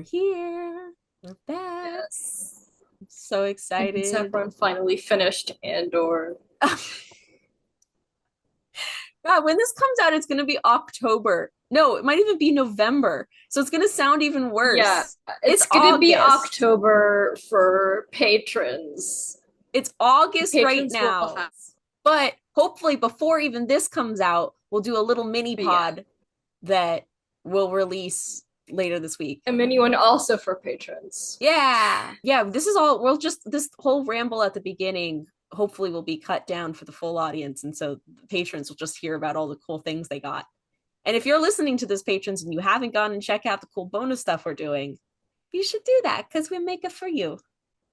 We're here. We're back. Yes. I'm so And excited. Saffron finally finished Andor. God, when this comes out, it's going to be October. No, it might even be November. So it's going to sound even Yeah, worse. it's It's gonna be August. October for patrons. It's August right Patrons will now. have, But hopefully, before even this comes out, we'll do a little mini yeah, pod that we'll release later this week. a mini one also for patrons. Yeah. Yeah. This is all, we'll just, this whole ramble at the beginning hopefully will be cut down for the full audience. And so the patrons will just hear about all the cool things they got. And if you're listening to this, patrons, and you haven't gone and check out the cool bonus stuff we're doing, you should do that because we make it for you.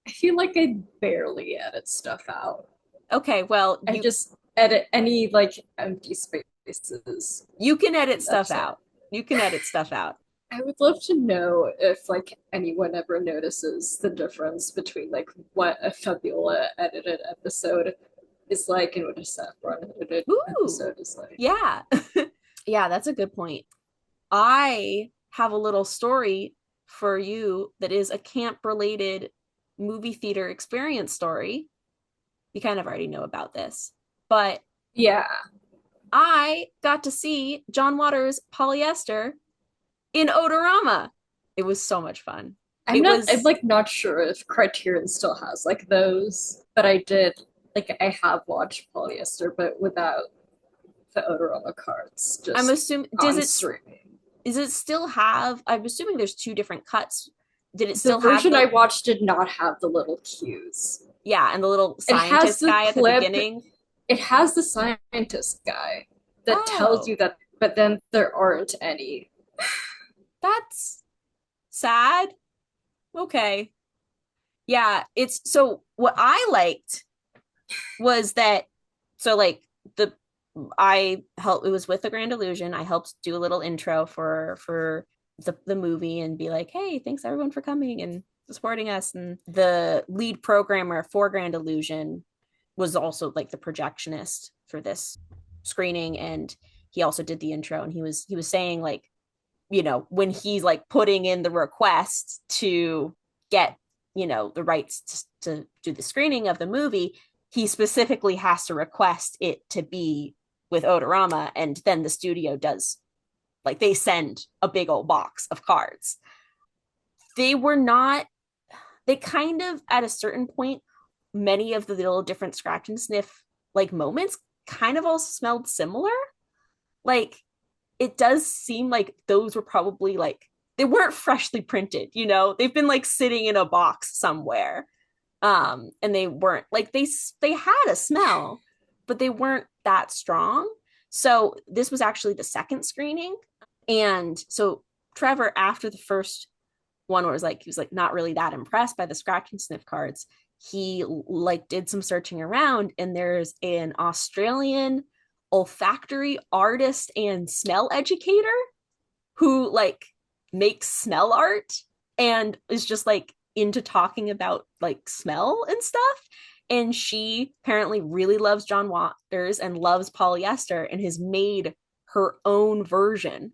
I feel like I barely edit stuff out. Okay. Well, I you, just edit any like empty spaces. you can edit stuff That's it. out. You can edit stuff out. I would love to know if like anyone ever notices the difference between like what a Fabiola edited episode is like and what a Saffron edited Ooh. episode is like. Yeah. Yeah, that's a good point. I have a little story for you that is a camp related movie theater experience story. You kind of already know about this, but Yeah, I got to see John Waters' Polyester in Odorama. It was so much fun. I'm It not. I'm was, like not sure if Criterion still has like those, but I did. Like I have watched polyester, but without the Odorama cards, I'm just assuming, on streaming. does it still have, I'm assuming there's two different cuts. Did it The still have version I the, watched did not have the little cues. yeah, and the little It has scientist the guy at the clip. beginning? It has the scientist guy that tells Oh, you that, but then there aren't any. that's sad. Okay. Yeah, it's so what I liked was that so like the I helped it was with the Grand Illusion. I helped do a little intro for the movie and be like, hey, thanks everyone for coming and supporting us. And the lead programmer for Grand Illusion was also like the projectionist for this screening. And he also did the intro and he was saying like, when he's like putting in the request to get, the rights to do the screening of the movie, he specifically has to request it to be with Odorama, and then the studio does, like, they send a big old box of cards. They were not, they kind of, at a certain point, many of the little different scratch and sniff like moments kind of all smelled similar. Like, it does seem like those were probably like, they weren't freshly printed, they've been like sitting in a box somewhere. And they weren't like, they had a smell, but they weren't that strong. So this was actually the second screening. And so Trevor, after the first one, where he was like not really that impressed by the scratch and sniff cards, he like did some searching around, and there's an Australian olfactory artist and smell educator who like makes smell art and is just like into talking about like smell and stuff. And she apparently really loves John Waters and loves polyester and has made her own version.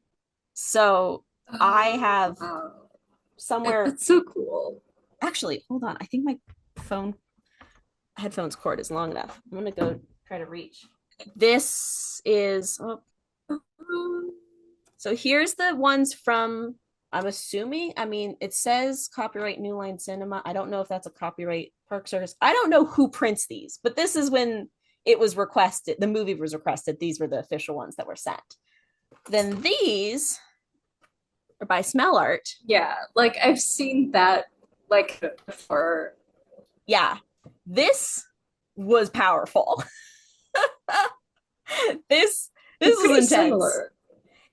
So I Oh, have wow. somewhere, That's so cool. actually, hold on. I think my phone headphones cord is long enough. I'm going to go try to reach. This is, oh, so here's the ones from, I'm assuming, I mean, it says copyright New Line Cinema. I don't know if that's a copyright Park Service. I don't know who prints these, but this is when it was requested, the movie was requested. These were the official ones that were sent. Then these are by Smell Art. Yeah, like I've seen that like before. Yeah, this was powerful. this They're this was pretty intense. similar.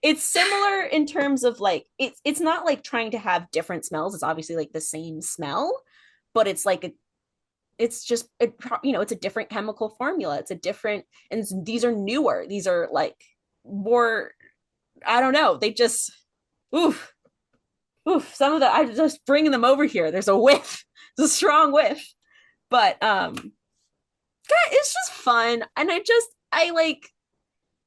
It's similar in terms of like it's not like trying to have different smells. It's obviously like the same smell, but it's like it's just it's a different chemical formula. It's a different, and these are newer. These are like more, I don't know. They just, oof, oof. Some of the, I just bringing them over here. There's a whiff. It's a strong whiff, but yeah, it's just fun. And I like,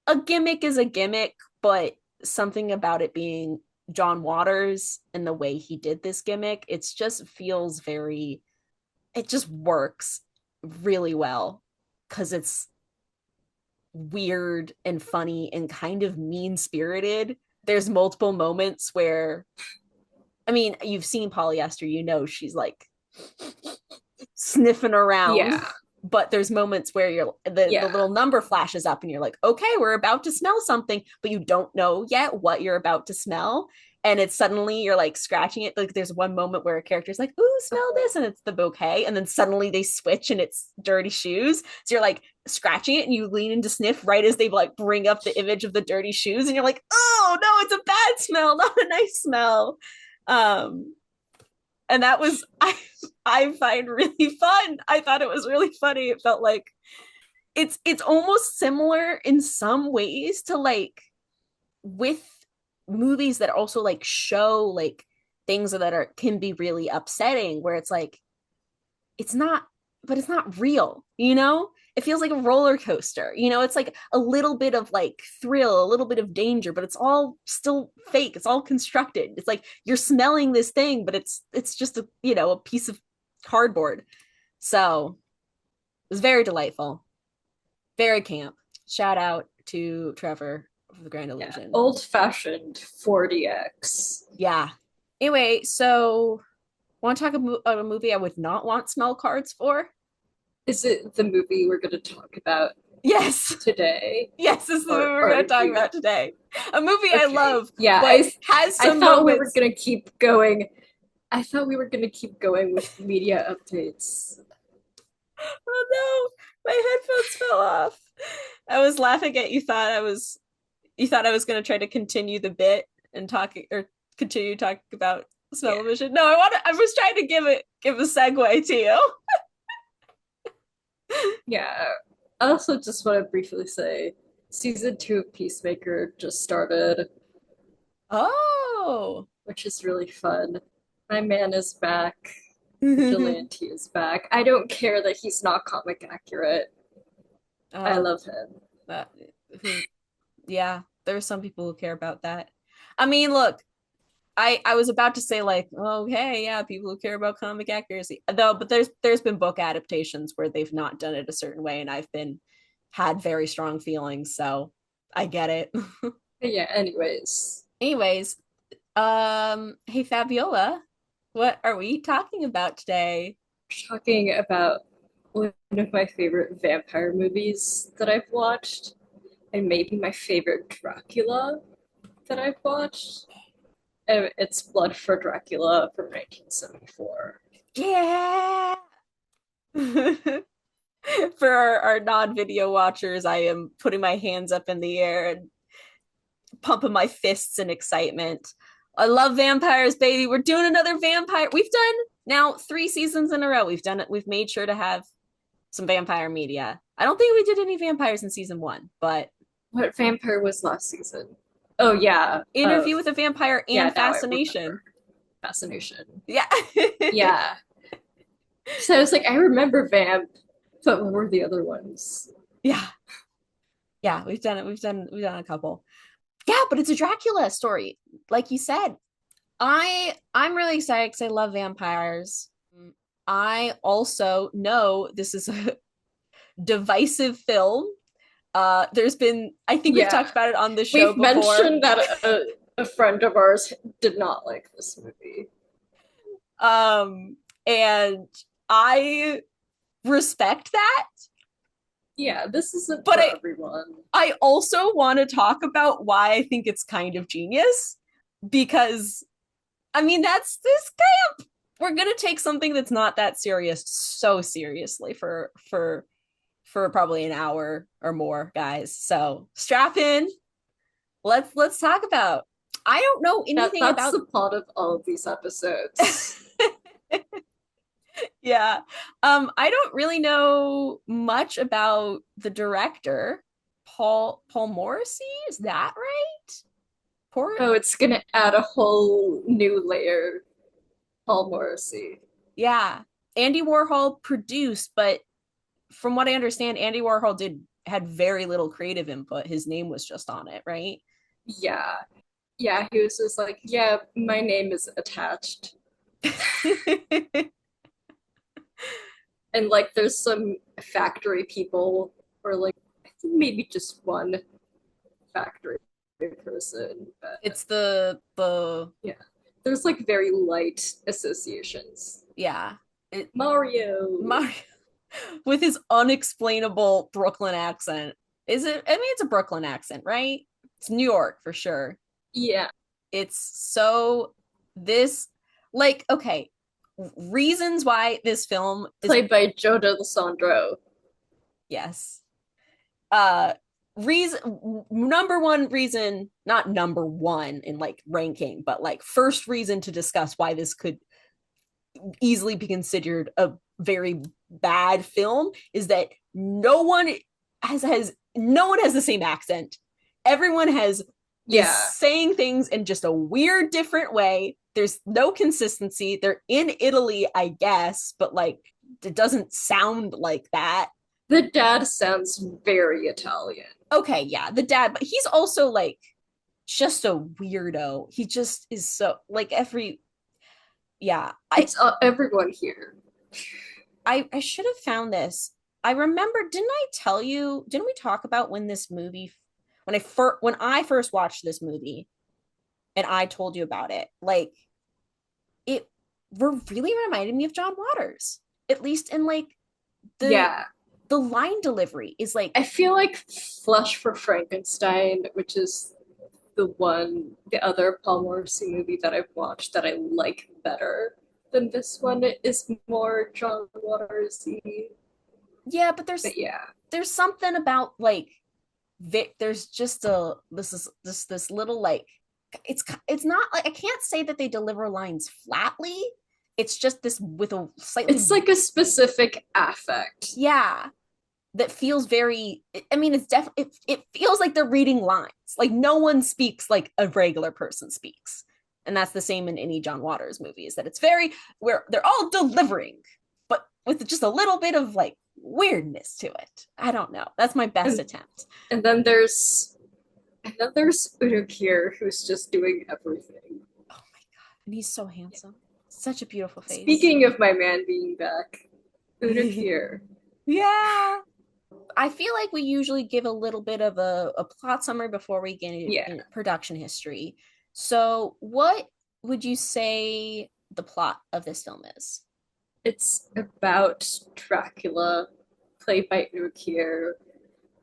a gimmick is a gimmick, but something about it being John Waters and the way he did this gimmick. It's just feels very, it just works really well because it's weird and funny and kind of mean spirited. There's multiple moments where, I mean, you've seen polyester, you know, she's like sniffing around, Yeah. but there's moments where the Yeah. little number flashes up and you're like, okay, we're about to smell something, but you don't know yet what you're about to smell. And it's suddenly you're like scratching it. Like there's one moment where a character's like, ooh, smell this, and it's the bouquet. And then suddenly they switch and it's dirty shoes. So you're like scratching it and you lean in to sniff right as they like bring up the image of the dirty shoes, and you're like, oh no, it's a bad smell, not a nice smell. Um, and that was I find really fun. I thought it was really funny. It felt like it's almost similar in some ways to like with movies that also like show like things that are can be really upsetting, where it's like it's not, but it's not real, you know? It feels like a roller coaster, you know? It's like a little bit of like thrill, a little bit of danger, but it's all still fake. It's all constructed. It's like you're smelling this thing, but it's just a, you know, a piece of cardboard. So it was very delightful, very camp. Shout out to Trevor for the Grand Yeah. Illusion. Old fashioned 40x. Yeah. Anyway, so want to talk about a movie I would not want smell cards for? Is it the movie we're going to talk about Yes. today? Yes, this is the movie Or we're going are to talk you about today. A movie I okay? love, Yeah, but has I some thought we were moments. going to keep going. I thought we were going to keep going with media updates. Oh no, my headphones fell off. I was laughing at you. Thought I was you thought I was going to try to continue the bit and talk or continue talking about Yeah. smell-o-vision. No, I was trying to give a segue to you. Yeah. I also just want to briefly say season 2 of Peacemaker just started, Oh. which is really fun. My man is back. Vigilante is back. I don't care that he's not comic accurate. I uh, love him. that, who, yeah, there's some people who care about that. I mean, look, I was about to say like, okay, yeah, people who care about comic accuracy, though, but there's been book adaptations where they've not done it a certain way, and I've been had very strong feelings, so I get it. But yeah, anyways, Anyways, hey Fabiola, what are we talking about today? talking about one of my favorite vampire movies that I've watched, and maybe my favorite Dracula that I've watched. It's Blood for Dracula from 1974. Yeah. For our non-video watchers, I am putting my hands up in the air and pumping my fists in excitement. I love vampires, baby. We're doing another vampire. We've done now 3 seasons in a row. We've done it. We've made sure to have some vampire media. I don't think we did any vampires in season 1, but What vampire was last season? Oh yeah, Interview with a Vampire yeah. and Now I Fascination. remember. Fascination. Yeah. Yeah. So I was like, I remember Vamp, but what were the other ones? Yeah. Yeah, we've done it. We've done a couple. Yeah, but it's a Dracula story. Like you said, I'm really excited because I love vampires. I also know this is a divisive film. There's been, I think we've Yeah, talked about it on the show we've before. mentioned that a friend of ours did not like this movie. Um, and I respect that, Yeah, this isn't but for everyone. I also want to talk about why I think it's kind of genius because I mean that's this camp. We're gonna take something that's not that serious so seriously for probably an hour or more, guys. So strap in. Let's talk about. I don't know anything That's about. the plot of all of these episodes. Yeah. I don't really know much about the director, Paul Morrissey. Is that right? Poor. Oh, it's gonna add a whole new layer. Paul Morrissey. Yeah. Andy Warhol produced, but from what I understand, Andy Warhol had very little creative input. His name was just on it, right? Yeah. Yeah, he was just like, yeah, my name is attached. And like there's some factory people, or like I think maybe just one factory person, but It's the yeah. There's like very light associations. yeah. It Mario. Mario with his unexplainable Brooklyn accent. Is it? I mean, it's a Brooklyn accent, right? It's New York for sure. Yeah. It's so this like okay, reasons why this film is Played by Joe D'Alessandro. yes. Reason number one reason, not number one in like ranking, but like first reason to discuss why this could easily be considered a very bad film is that no one has the same accent. Everyone has is Yeah. saying things in just a weird different way. There's no consistency. They're in Italy, I guess, but like it doesn't sound like that. The dad sounds very Italian. Okay, yeah, the dad, but he's also like just a weirdo. He just is so like every yeah. It's everyone here. I should have found this. I remember, didn't I tell you, didn't we talk about when this movie when I first watched this movie and I told you about it, like it really reminded me of John Waters. At least in like the Yeah. the line delivery is like I feel like Flush for Frankenstein, which is the other Paul Morrissey movie that I've watched that I like better than this one, is more John Watersy. yeah, but But yeah, there's something about like there's just a this little like it's not like I can't say that they deliver lines flatly. It's just this with a slightly it's like a specific affect. yeah that feels very. I mean, it's definitely it feels like they're reading lines. Like no one speaks like a regular person speaks, and that's the same in any John Waters movie. Is that it's very where they're all delivering, but with just a little bit of like weirdness to it. I don't know. That's my best And attempt. and then there's Udo Kier, who's just doing everything. Oh my god, and he's so handsome. Such a beautiful face. Speaking of my man being back, Udo Kier. Yeah. I feel like we usually give a little bit of a plot summary before we get Yeah, in production history. So, what would you say the plot of this film is? it's about Dracula, played by Udo Kier,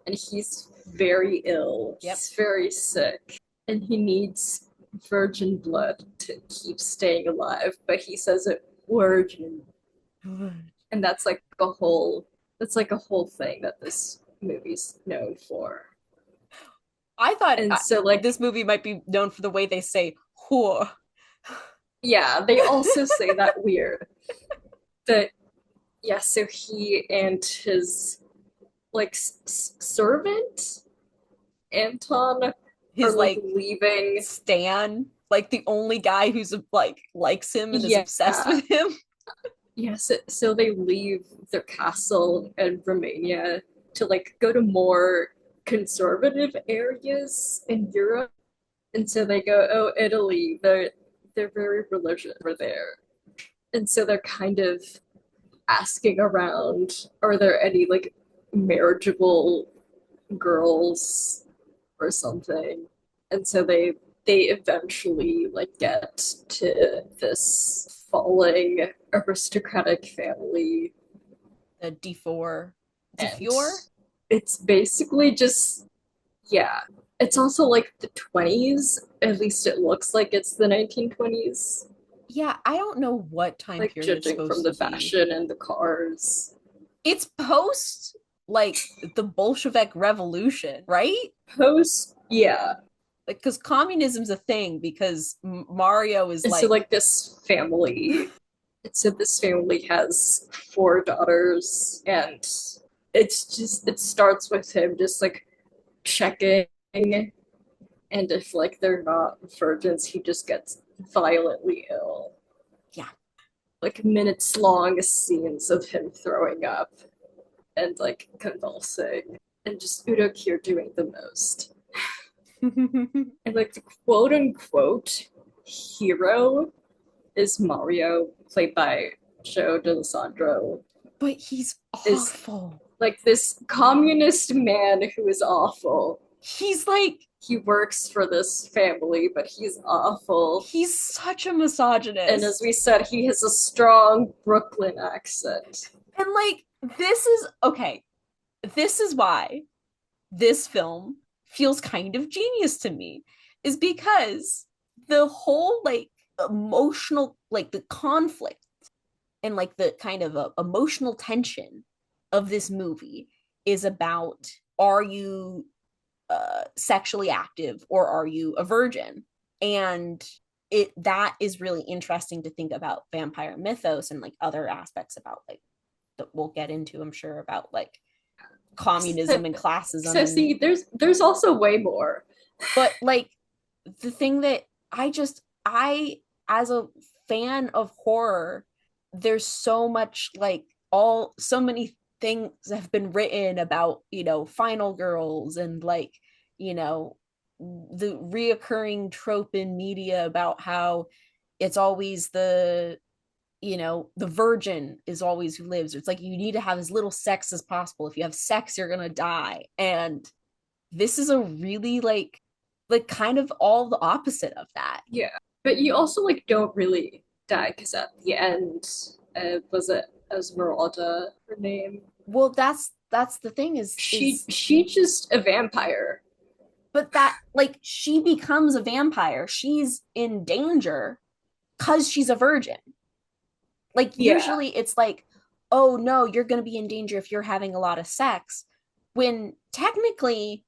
and he's very ill. Yep. He's very sick, and he needs virgin blood to keep staying alive. But he says it virgin, and that's like a whole thing that this movie's known for. I thought And so like this movie might be known for the way they say whore. yeah, they also say that weird. That yeah, so he and his like servant Anton are His like like leaving. Stan, like the only guy who's like likes him and is Yeah, obsessed with him. yeah. So they leave their castle in Romania to like go to more conservative areas in Europe, and so they go, oh, Italy. They're very religious over there, and so they're kind of asking around, are there any like marriageable girls or something? And so they eventually like get to this falling aristocratic family, The D4, and D4. it's basically just yeah. It's also like the 20s, at least it looks like it's the 1920s, Yeah, I don't know what time like period it's judging from supposed the to be. fashion and the cars. It's post like the Bolshevik Revolution, right? Post, yeah. Like, because communism's a thing. Because Mario is And so like, like this family has four daughters, and it starts with him just like checking, and if like they're not virgins, he just gets violently ill. yeah, Like minutes long scenes of him throwing up and like convulsing, and just Udo Kier doing the most. And like the quote unquote hero is Mario, played by Joe D'Alessandro, But he's is awful. like this communist man who is awful. He's like, He works for this family, but he's awful. he's such a And as misogynist. we said, he has a strong Brooklyn accent. And like, this is okay. This is why this film feels kind of genius to me, is because the whole like emotional, like the conflict and like the kind of emotional tension of this movie is about, are you sexually active or are you a virgin? And it that is really interesting to think about vampire mythos and like other aspects about like that we'll get into, I'm sure, about like So, communism and classism so and see, there's also way more. but like the thing that I as a fan of horror, there's so much like all so many things have been written about, final girls and like, you know, the reoccurring trope in media about how it's always the virgin is always who lives. It's like you need to have as little sex as possible. If you have sex, you're gonna die. And this is a really like kind of all the opposite of that. Yeah, but you also like don't really die because at the end, was it Esmeralda her name? Well, that's the thing She is she just a vampire. but that like she becomes a vampire. She's in danger because she's a virgin. Like Yeah, usually it's like, oh no, you're going to be in danger if you're having a lot of sex. When technically,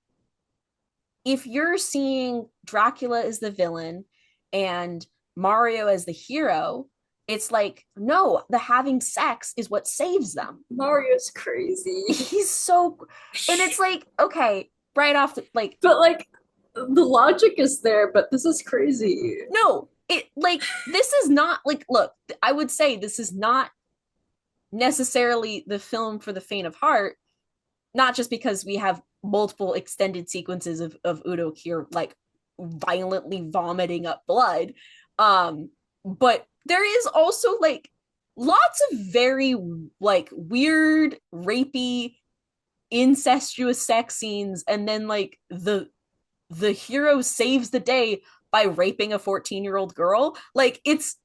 if you're seeing Dracula as the villain and Mario as the hero, it's like, no, the having sex is what saves them. Mario's crazy. He's so, and it's like, okay, right off the, like, But like the logic is there, but this is crazy. no, it like, this is not like, look, I would say this is not necessarily the film for the faint of heart, not just because we have multiple extended sequences of Udo Kier like violently vomiting up blood. But there is also like lots of very like weird, rapey, incestuous sex scenes, and then like the hero saves the day by raping a 14-year-old girl. Like it's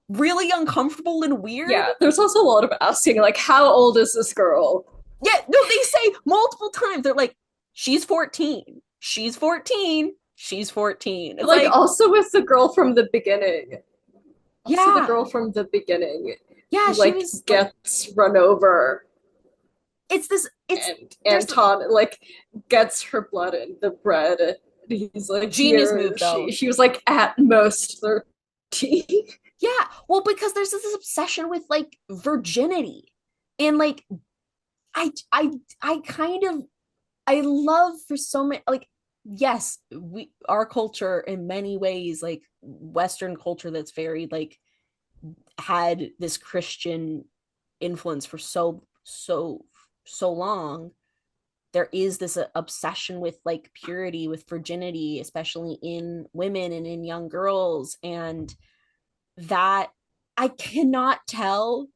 really uncomfortable and weird. Yeah, there's also a lot of asking like how old is this girl? Yeah, no, they say multiple times. They're like, she's 14. She's 14. She's 14. It's Like like, also with the girl from the beginning. Also the yeah. girl from the beginning Yeah, who she like was like, gets run over it's and there's Anton like gets her blood in the bread. He's like, genius here, move though. she was like at most 13. Yeah, well, because there's this obsession with like virginity. And like I I I kind of I love for so many like yes, we our culture in many ways, like Western culture that's very like had this Christian influence for so long, there is this obsession with like purity, with virginity, especially in women and in young girls, and that I cannot tell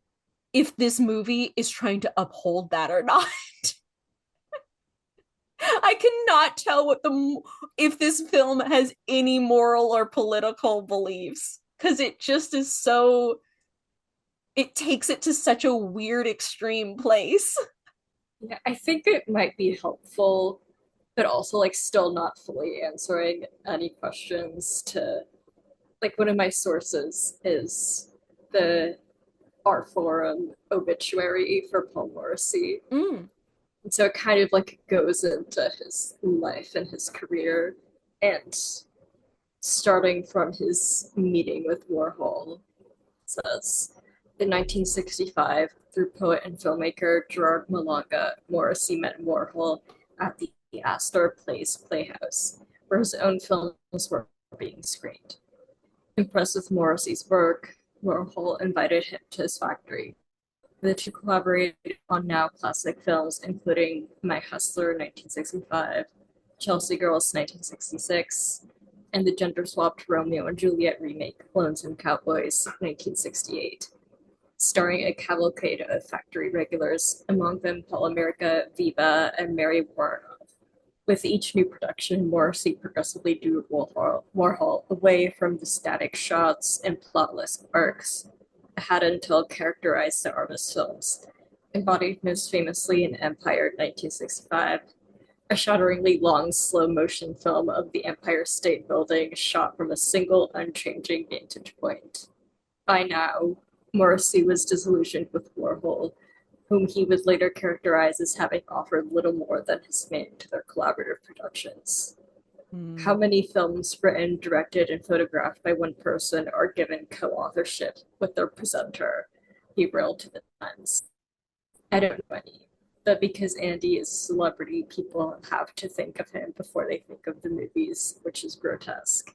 if this movie is trying to uphold that or not. I cannot tell what the if this film has any moral or political beliefs, because it just is so, it takes it to such a weird extreme place. Yeah, I think it might be helpful, but also like still not fully answering any questions to like one of my sources is the art forum obituary for Paul Morrissey. Mm. And so it kind of like goes into his life and his career and starting from his meeting with Warhol. It says in 1965, through poet and filmmaker Gerard Malanga, Morrissey met Warhol at the Astor Place Playhouse, where his own films were being screened. Impressed with Morrissey's work, Warhol invited him to his factory. The two collaborated on now classic films, including My Hustler 1965, Chelsea Girls 1966, and the gender-swapped Romeo and Juliet remake Clones and Cowboys 1968, starring a cavalcade of factory regulars, among them Paul America, Viva, and Mary Warnoff. With each new production, Morrissey progressively drew Warhol away from the static shots and plotless arcs had until characterized the artist's films, embodied most famously in Empire 1965, a shudderingly long slow-motion film of the Empire State Building shot from a single unchanging vantage point. By now, Morrissey was disillusioned with Warhol, whom he would later characterize as having offered little more than his name to their collaborative productions. How many films written, directed, and photographed by one person are given co-authorship with their presenter? He railed to the Times. I don't know any, but because Andy is a celebrity, people have to think of him before they think of the movies, which is grotesque.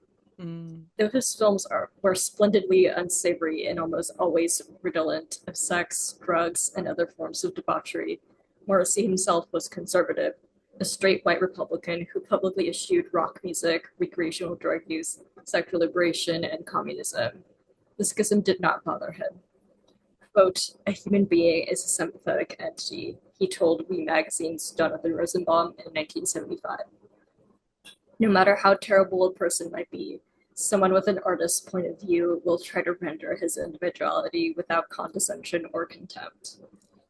Though his films were splendidly unsavory and almost always redolent of sex, drugs, and other forms of debauchery, Morrissey himself was conservative, a straight white Republican who publicly eschewed rock music, recreational drug use, sexual liberation, and communism. The schism did not bother him. Quote, a human being is a sympathetic entity, he told We Magazine's Jonathan Rosenbaum in 1975. No matter how terrible a person might be, someone with an artist's point of view will try to render his individuality without condescension or contempt.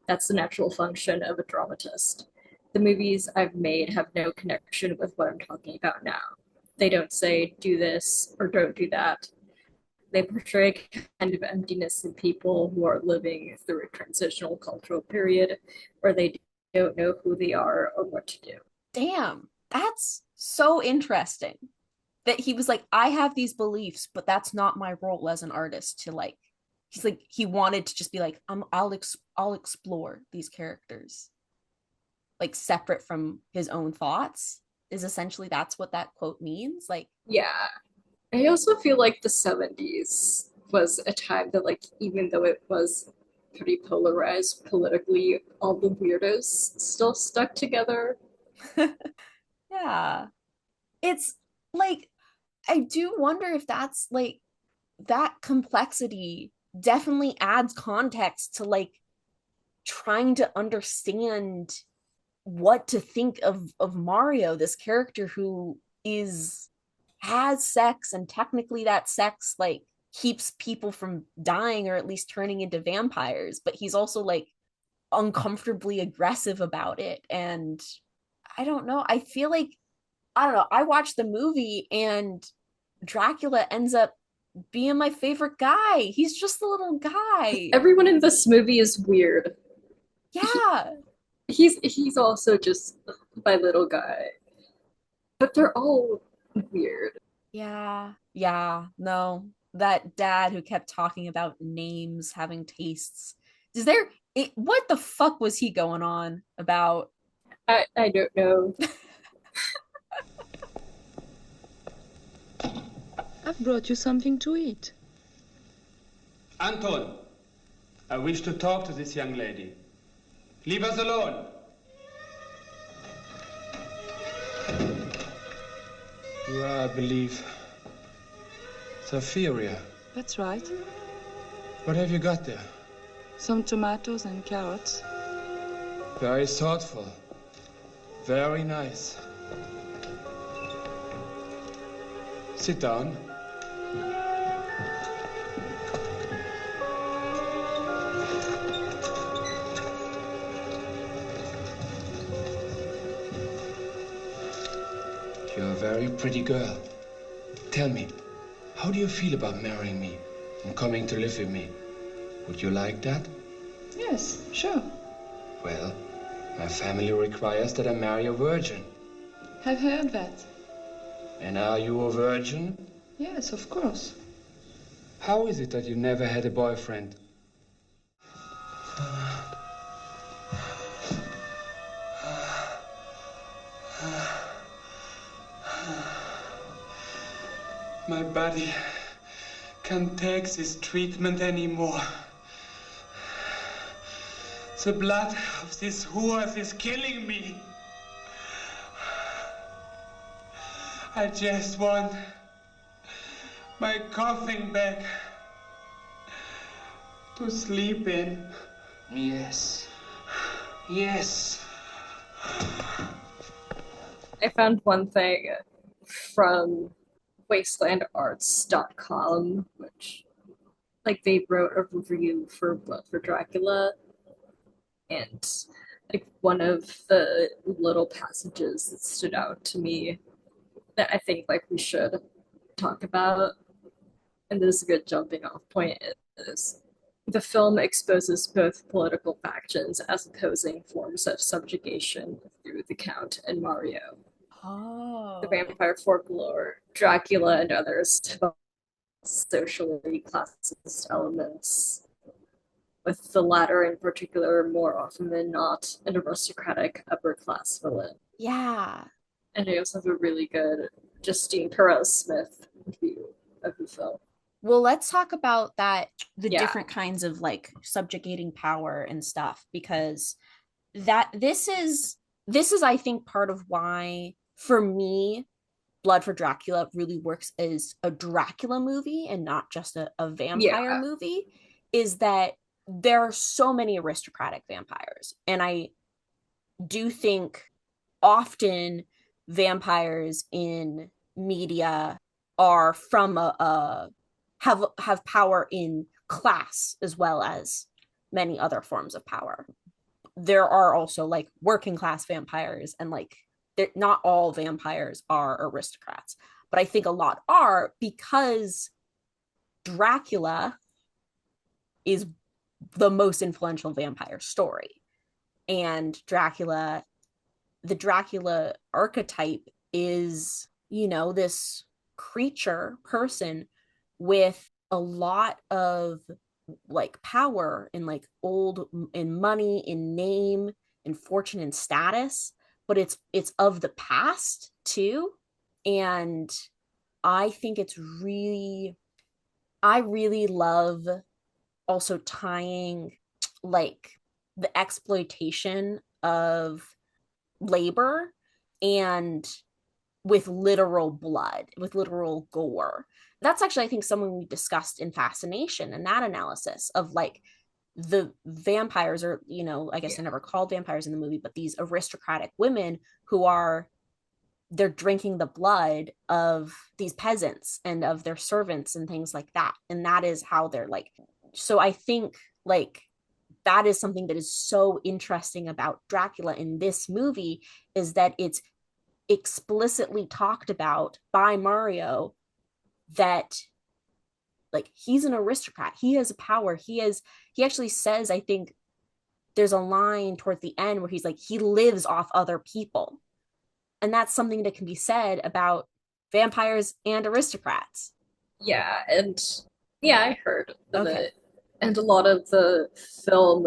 That's the natural function of a dramatist. The movies I've made have no connection with what I'm talking about now. They don't say, do this or don't do that. They portray a kind of emptiness in people who are living through a transitional cultural period where they don't know who they are or what to do. Damn, that's so interesting that he was like, I have these beliefs, but that's not my role as an artist to like. He's like, he wanted to just be like, I'll explore these characters, like separate from his own thoughts. Is essentially that's what that quote means. Like, yeah, I also feel like the 70s was a time that, like, even though it was pretty polarized politically, all the weirdos still stuck together. yeah, it's like I do wonder if that's like that complexity definitely adds context to like trying to understand what to think of Mario, this character who is has sex and technically that sex like keeps people from dying or at least turning into vampires, but he's also like uncomfortably aggressive about it. And I don't know. I feel like I don't know. I watched the movie and Dracula ends up being my favorite guy. He's just a little guy. Everyone in this movie is weird. Yeah. He's also just my little guy, but they're all weird. Yeah. Yeah. No. That dad who kept talking about names, having tastes. Is there what the fuck was he going on about? I don't know. I've brought you something to eat. Anton, I wish to talk to this young lady. Leave us alone. You are, I believe, Sapphira. That's right. What have you got there? Some tomatoes and carrots. Very thoughtful. Very nice. Sit down. You're a very pretty girl. Tell me, how do you feel about marrying me and coming to live with me? Would you like that? Yes, sure. Well, my family requires that I marry a virgin. I've heard that. And are you a virgin? Yes, of course. How is it that you never had a boyfriend? My body can't take this treatment anymore. The blood of these whores is killing me. I just want my coffin bed to sleep in. Yes. Yes. I found one thing from wastelandarts.com, which like they wrote a review for Blood for Dracula, and like one of the little passages that stood out to me that I think like we should talk about, and this is a good jumping off point, is the film exposes both political factions as opposing forms of subjugation through the Count and Mario. The Oh. vampire folklore, Dracula, and others socially classist elements, with the latter in particular more often than not an aristocratic upper class villain. Yeah. And I also have a really good Justine Perez-Smith review of the film. Well, let's talk about that, the Yeah. different kinds of like subjugating power and stuff, because that this is I think part of why for me Blood for Dracula really works as a Dracula movie and not just a vampire Yeah. movie, is that there are so many aristocratic vampires. And I do think often vampires in media are from a have power in class as well as many other forms of power. There are also like working class vampires, and like not all vampires are aristocrats, but I think a lot are, because Dracula is the most influential vampire story. And the Dracula archetype is, this creature person with a lot of like power and like old in money, in name, in fortune and status, but it's of the past too. And I think I really love also tying like the exploitation of labor and with literal blood, with literal gore. That's actually, I think, something we discussed in Fascination and that analysis of like the vampires, or, I guess they're never called vampires in the movie, but these aristocratic women who they're drinking the blood of these peasants and of their servants and things like that. And that is how they're like, so I think like that is something that is so interesting about Dracula in this movie, is that it's explicitly talked about by Mario that like he's an aristocrat, he has a power, he actually says, I think there's a line towards the end where he's like, he lives off other people. And that's something that can be said about vampires and aristocrats. Yeah, and yeah, I heard of Okay. it. And a lot of the film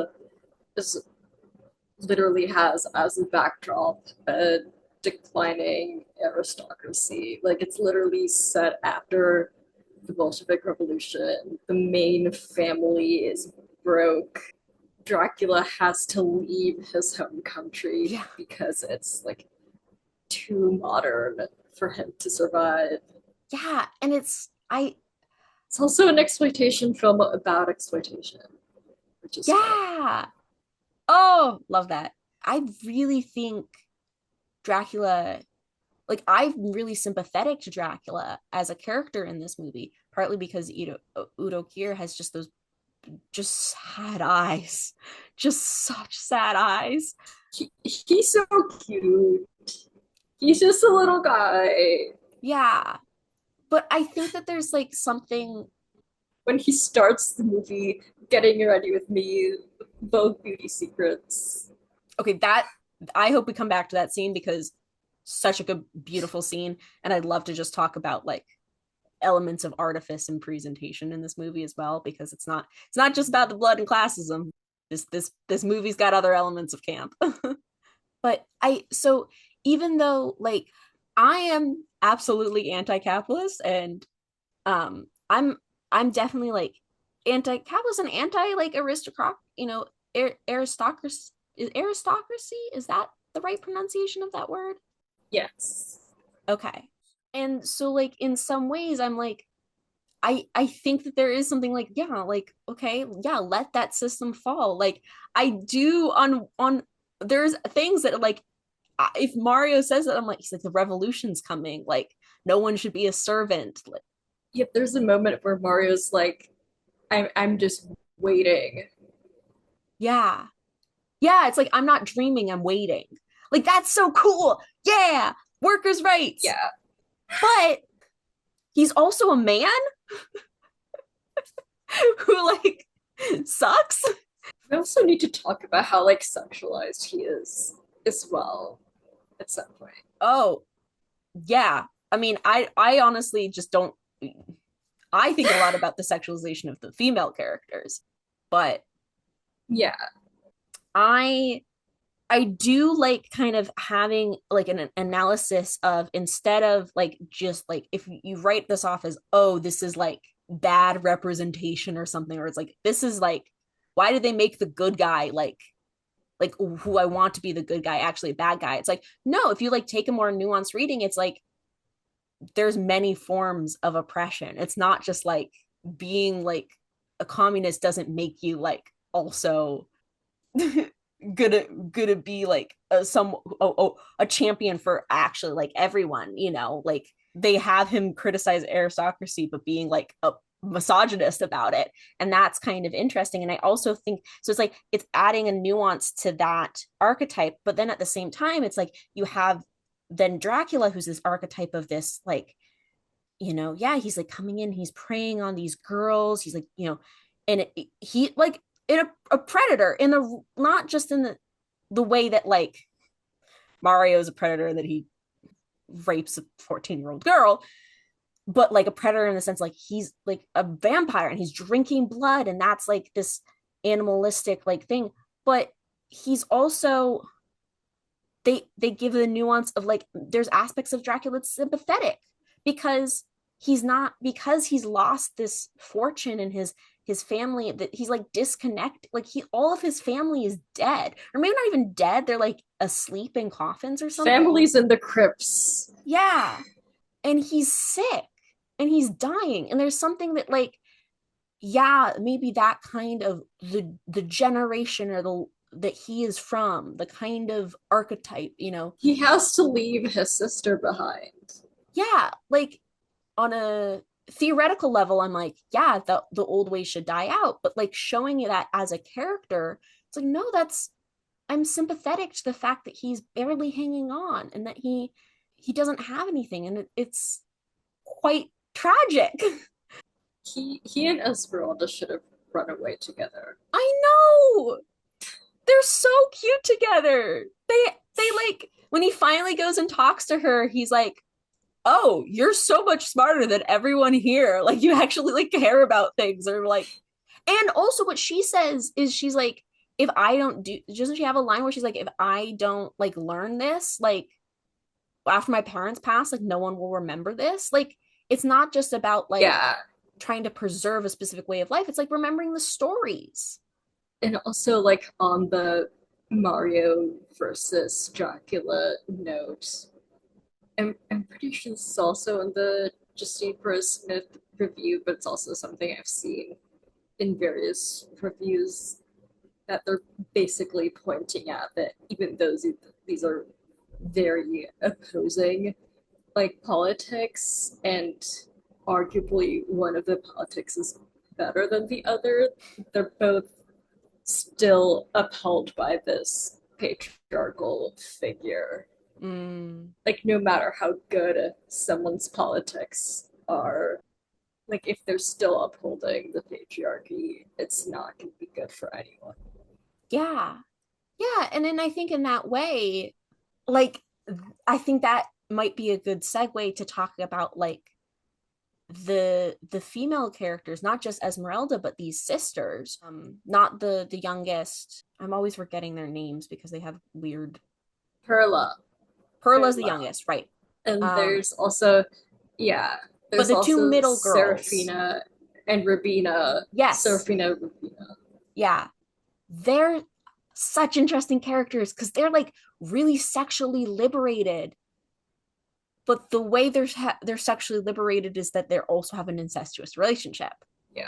is literally has as a backdrop a declining aristocracy. Like it's literally set after the Bolshevik Revolution. The main family is broke. Dracula has to leave his home country Yeah. because it's like too modern for him to survive. Yeah, and it's also an exploitation film about exploitation, which is yeah. Oh, love that. I really think Dracula, like I'm really sympathetic to Dracula as a character in this movie, partly because Udo Kier has just those just sad eyes, just such sad eyes. He's so cute. He's just a little guy. Yeah, but I think that there's like something when he starts the movie getting ready with me, both beauty secrets. Okay, that I hope we come back to that scene, because such a good, beautiful scene, and I'd love to just talk about like elements of artifice and presentation in this movie as well, because it's not just about the blood and classism. This movie's got other elements of camp. But so even though like I am absolutely anti-capitalist, and I'm definitely like anti-capitalist and anti like aristocrat, aristocracy. Is that the right pronunciation of that word? Yes. Okay. And so like in some ways I'm like I think that there is something like, yeah, like, okay, yeah, let that system fall. Like I do on there's things that like if Mario says it, I'm like, he's like, the revolution's coming. Like no one should be a servant. Like, Yet there's a moment where Mario's like, I'm just waiting. yeah. Yeah, it's like I'm not dreaming, I'm waiting. Like that's so cool. Yeah, workers' rights. Yeah. But he's also a man who like sucks. We also need to talk about how like sexualized he is as well at some point. Oh, yeah. I mean, I honestly just don't I think a lot about the sexualization of the female characters, but Yeah. I I do like kind of having like an analysis of instead of like just like if you write this off as, oh, this is like bad representation or something, or it's like this is like why did they make the good guy like who I want to be the good guy actually a bad guy? It's like no, if you like take a more nuanced reading, it's like there's many forms of oppression. It's not just like being like a communist doesn't make you like also gonna be like a champion for actually like everyone, you know, like they have him criticize aristocracy but being like a misogynist about it, and that's kind of interesting. And I also think so it's like it's adding a nuance to that archetype, but then at the same time it's like you have then Dracula, who's this archetype of this like, you know, yeah, he's like coming in, he's preying on these girls, he's like, you know, and he like in a predator in the not just in the way that like Mario is a predator that he rapes a 14-year-old girl, but like a predator in the sense like he's like a vampire and he's drinking blood and that's like this animalistic like thing, but he's also they give the nuance of like there's aspects of Dracula that's sympathetic because he's not because he's lost this fortune and his family that he's like disconnected, like he all of his family is dead or maybe not even dead, they're like asleep in coffins or something. Families in the crypts. Yeah, and he's sick and he's dying and there's something that like yeah, maybe that kind of the generation or the that he is from, the kind of archetype, you know. He has to leave his sister behind. Yeah, like on a theoretical level, I'm like, yeah, the old ways should die out. But like showing you that as a character, it's like, no, that's I'm sympathetic to the fact that he's barely hanging on and that he doesn't have anything, and it's quite tragic. He and Esmeralda should have run away together. I know. They're so cute together. They like when he finally goes and talks to her, he's like, "Oh, you're so much smarter than everyone here. Like you actually like care about things." Or like, and also what she says is she's like, "If I don't do," doesn't she have a line where she's like, "If I don't like learn this, like after my parents pass, like no one will remember this." Like it's not just about like Yeah. trying to preserve a specific way of life. It's like remembering the stories. And also like on the Mario versus Dracula note, I'm pretty sure this is also in the Justine Perez Smith review, but it's also something I've seen in various reviews that they're basically pointing out that even though these are very opposing like politics and arguably one of the politics is better than the other, they're both still upheld by this patriarchal figure. Like no matter how good someone's politics are, like if they're still upholding the patriarchy, it's not going to be good for anyone. Yeah. Yeah. And then I think in that way, like, I think that might be a good segue to talk about like the female characters, not just Esmeralda, but these sisters. Not the youngest. I'm always forgetting their names because they have weird. Perla. Perla's the youngest, right? And there's also, yeah, but there's the two also middle girls, Serafina and Rabina. Yes. Serafina, Rabina. Yeah. They're such interesting characters because they're like really sexually liberated. but the way they're sexually liberated is that they also have an incestuous relationship. Yeah.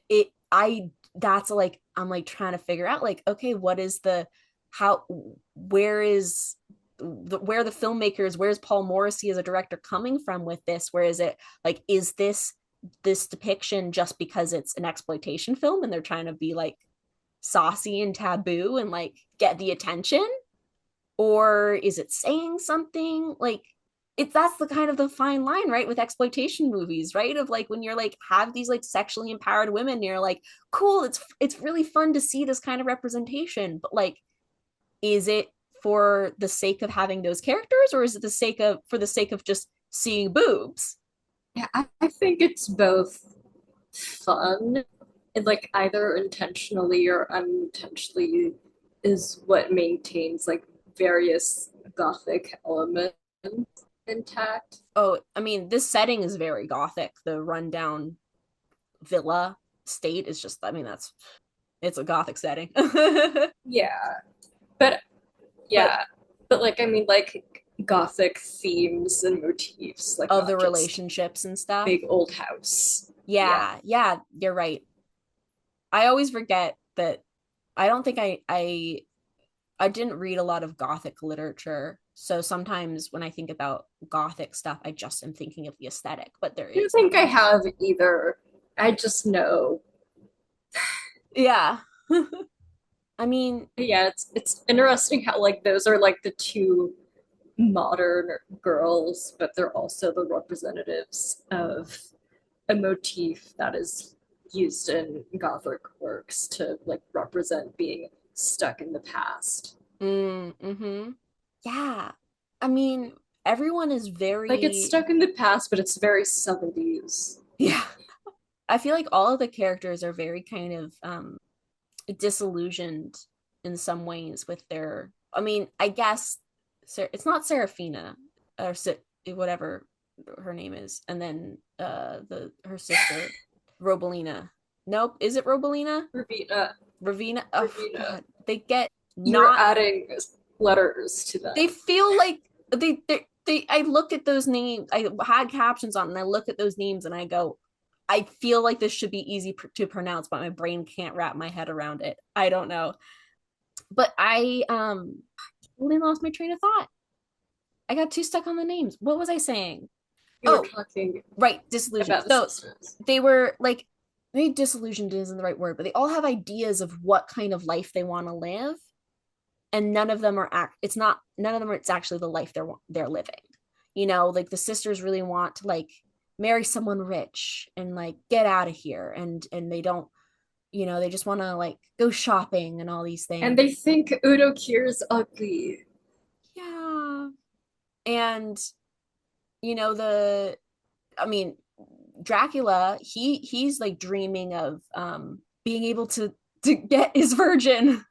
It I That's like I'm like trying to figure out like, okay, what is the how where is where the filmmakers, where's Paul Morrissey as a director coming from with this? Where is it like, is this depiction just because it's an exploitation film and they're trying to be like saucy and taboo and like get the attention, or is it saying something like, it's that's the kind of the fine line, right, with exploitation movies, right, of like when you're like have these like sexually empowered women and you're like, cool, it's really fun to see this kind of representation, but like, is it for the sake of having those characters, or is it the sake of for the sake of just seeing boobs? Yeah, I think it's both fun and like either intentionally or unintentionally is what maintains like various gothic elements intact. Oh, I mean, this setting is very gothic. The rundown villa state is just, I mean, that's it's a gothic setting. Yeah. But But yeah, but like I mean like gothic themes and motifs, like of the not just relationships and stuff. big old house. Yeah. Yeah, yeah, you're right. I always forget that I don't think I didn't read a lot of gothic literature. So sometimes when I think about gothic stuff, I just am thinking of the aesthetic, but there I don't is think I have either. I just know. yeah. I mean, Yeah, it's interesting how like those are like the two modern girls, but they're also the representatives of a motif that is used in Gothic works to like represent being stuck in the past. mm-hmm. Yeah. I mean, everyone is Like it's very, stuck in the past, but it's very 70s. yeah. I feel like all of the characters are very kind of disillusioned in some ways with their, I mean, I guess it's not Serafina or whatever her name is, and then the her sister Robalina. Nope, is it Robalina? Ravina, Ravina. Oh Ravina, god, they get you're not, adding letters to they them. feel like they I look at those names, I had captions on and I look at those names and I go, I feel like this should be easy to pronounce, but my brain can't wrap my head around it. I don't know. But I totally lost my train of thought. I got too stuck on the names. What was I saying? You were Oh, talking right, disillusioned. about the So sisters. they were like, maybe disillusioned isn't the right word, but they all have ideas of what kind of life they want to live, and none of them are it's not, none of them are, it's actually the life they're living. You know, like the sisters really want to like marry someone rich and like get out of here, and they don't, you know, they just want to like go shopping and all these And things. they think Udo Kier's ugly. Yeah. And you know, the I mean, Dracula, he's like dreaming of being able to get his virgin.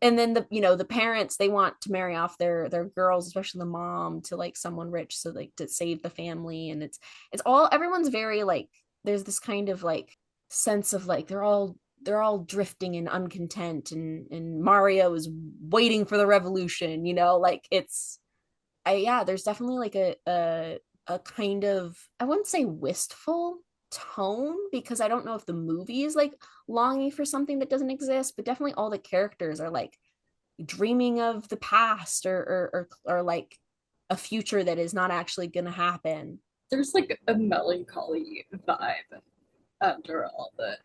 And then the, you know, the parents, they want to marry off their girls, especially the mom, to like someone rich, so like to save the family. And it's all, everyone's very like, there's this kind of like sense of like they're all drifting and uncontent, and Mario is waiting for the revolution, you know, like it's, yeah, there's definitely like a kind of, I wouldn't say wistful tone, because I don't know if the movie is like longing for something that doesn't exist, but definitely all the characters are like dreaming of the past, or like a future that is not actually going to happen. There's like a melancholy vibe under all the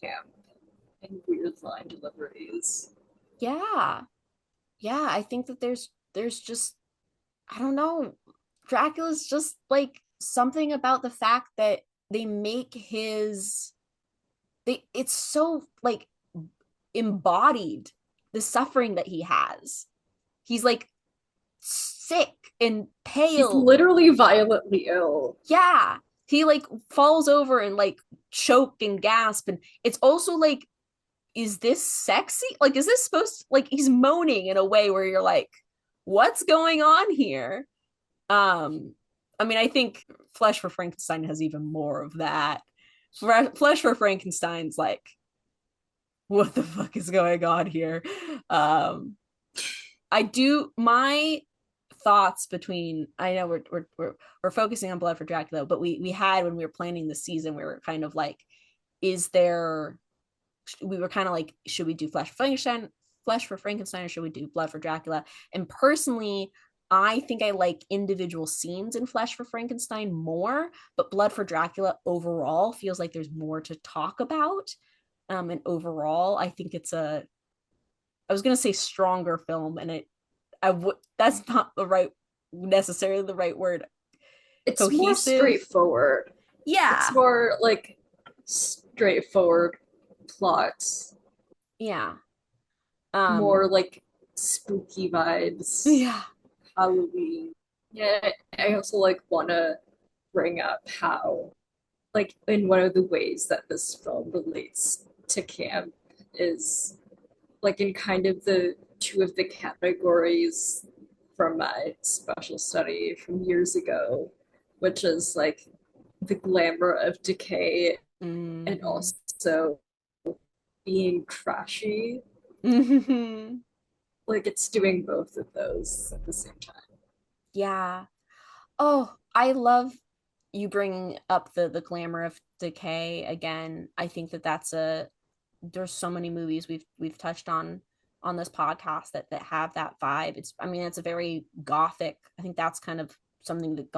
camp and weird line deliveries. Yeah. Yeah, I think that there's just, I don't know, Dracula's just like something about the fact that they make his, it's so like embodied, the suffering that he has. He's like sick and He's pale. literally violently ill. Yeah. He like falls over and like choke and gasp. And it's also like, is this sexy? Like, is this supposed to, like, he's moaning in a way where you're like, what's going on here? Um, I mean, I think Flesh for Frankenstein has even more of that. Flesh for Frankenstein's like, what the fuck is going on here? Um, I do, my thoughts between, I know we're focusing on Blood for Dracula, but we had, when we were planning the season, we were kind of like, is there, we were kind of like, should we do Flesh for Frankenstein, or should we do Blood for Dracula? And personally, I think I like individual scenes in Flesh for Frankenstein more, but Blood for Dracula overall feels like there's more to talk about. And overall, I think it's I was gonna say stronger film, and that's not necessarily the right word. It's more Cohesive. straightforward. Yeah. It's more like straightforward plots. Yeah. More like spooky vibes. Yeah. Halloween. Yeah, I also like want to bring up how, like, in one of the ways that this film relates to camp is like in kind of the two of the categories from my special study from years ago, which is like the glamour of decay and also being trashy. Like it's doing both of those at the same time. Yeah. Oh, I love you bringing up the glamour of decay again. I think that's there's so many movies we've touched on this podcast that have that vibe. I mean, it's a very gothic. I think that's kind of something that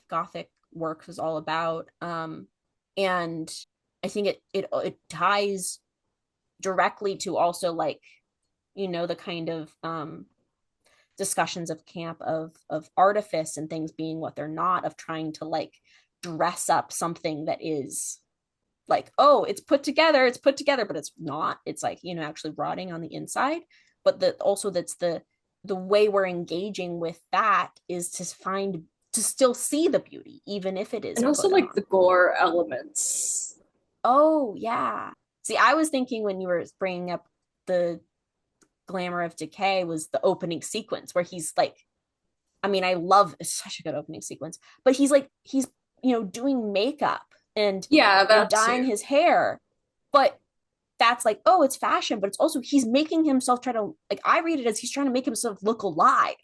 gothic work is all about. And I think it ties directly to also, like, the kind of discussions of camp, of artifice and things being what they're not, of trying to like dress up something that is like, oh, it's put together, but it's not. It's like, actually rotting on the inside. But that's the way we're engaging with that is to still see the beauty, even if it is. And also like the gore elements. Oh yeah. See, I was thinking when you were bringing up the glamour of decay was the opening sequence where he's like, I mean, it's such a good opening sequence, but he's doing makeup and dyeing his hair, but that's like, oh, it's fashion, but it's also he's making himself try to, like, I read it as he's trying to make himself look alive,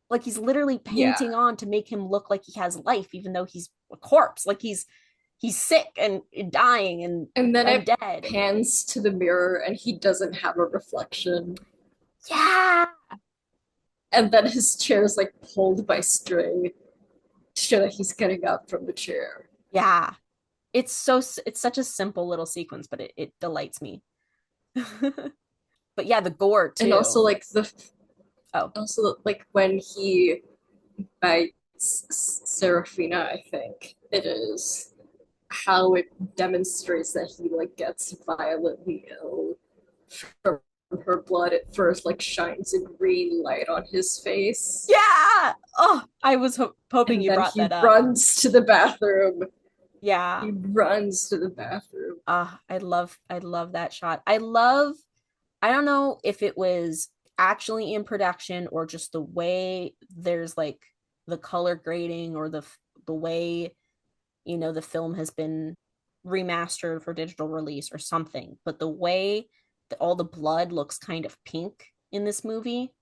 like he's literally painting on to make him look like he has life, even though he's a corpse, like he's sick and dying and then it dead. Pans to the mirror and he doesn't have a reflection. Yeah. And then his chair is like pulled by string to show that he's getting up from the chair. Yeah. It's such a simple little sequence, but it delights me. But yeah, the gore too. And also like also like when he bites Serafina, I think it is, how it demonstrates that he like gets violently ill from her blood. At first like shines a green light on his face. Yeah. Oh, I was hoping you brought that up. He runs to the bathroom. Yeah. He runs to the bathroom. I love that shot. I don't know if it was actually in production or just the way there's like the color grading or the way the film has been remastered for digital release or something, but the way that all the blood looks kind of pink in this movie,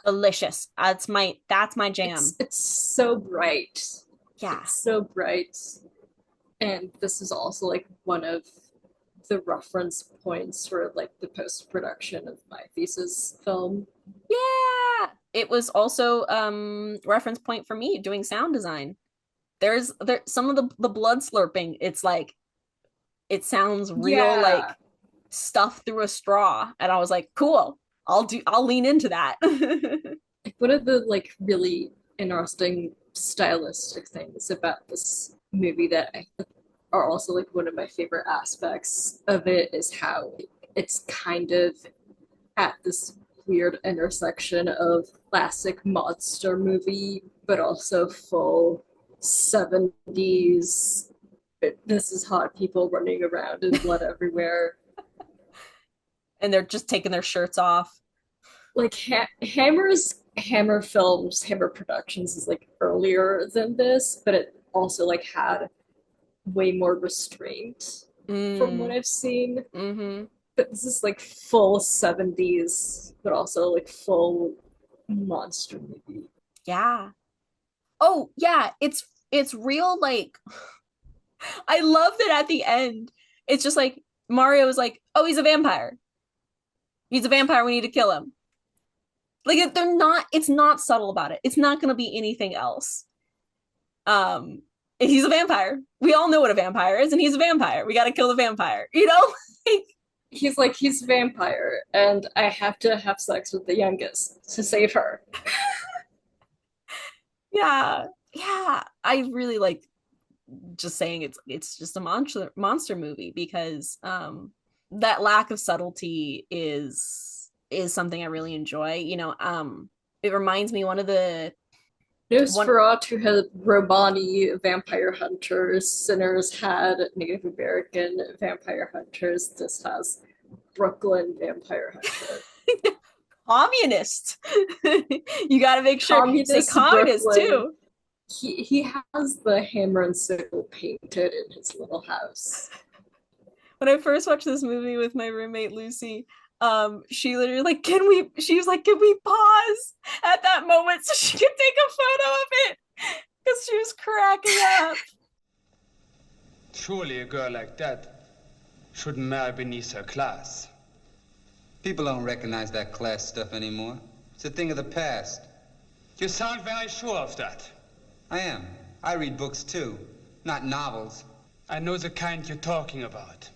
delicious. That's my jam. It's so bright. Yeah, it's so bright. And this is also like one of the reference points for like the post-production of my thesis film. Yeah, it was also reference point for me doing sound design. There's some of the blood slurping, it's like it sounds real, like stuff through a straw, and I was like, cool, I'll lean into that. Like one of the like really interesting stylistic things about this movie that I are also like one of my favorite aspects of it is how it's kind of at this weird intersection of classic monster movie but also full 70s this is hot people running around and blood everywhere, and they're just taking their shirts off. Like Hammer Productions is like earlier than this, but it also like had way more restraint from what I've seen. Mm-hmm. But this is like full 70s, but also like full monster movie. Yeah. Oh, yeah, it's real like I love that at the end it's just like Mario is like, "Oh, he's a vampire. He's a vampire. We need to kill him." Like they're not it's not subtle about it. It's not going to be anything else. Um he's a vampire. We all know what a vampire is and he's a vampire. We got to kill the vampire, you know? He's a vampire, and I have to have sex with the youngest to save her. Yeah. Yeah, I really like just saying it's just a monster movie because that lack of subtlety is something I really enjoy. It reminds me one of the one Nosferatu had Romani vampire hunters. Sinners had Native American vampire hunters. This has Brooklyn vampire hunter. communist. You got to make sure you say Communist communist Brooklyn. too. He has the hammer and sickle painted in his little house. When I first watched this movie with my roommate Lucy, she literally like, she was like, can we pause at that moment so she could take a photo of it? Because she was cracking up. Surely a girl like that shouldn't marry beneath her class. People don't recognize that class stuff anymore. It's a thing of the past. You sound very sure of that. I am. I read books too, not novels. I know the kind you're talking about.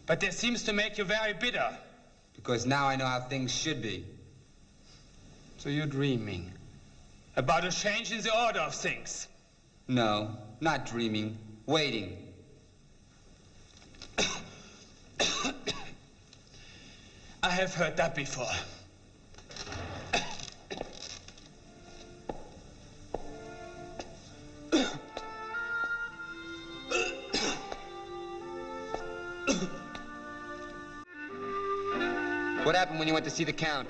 But that seems to make you very bitter. Because now I know how things should be. So you're dreaming about a change in the order of things? No, not dreaming. Waiting. I have heard that before. What happened when you went to see the Count?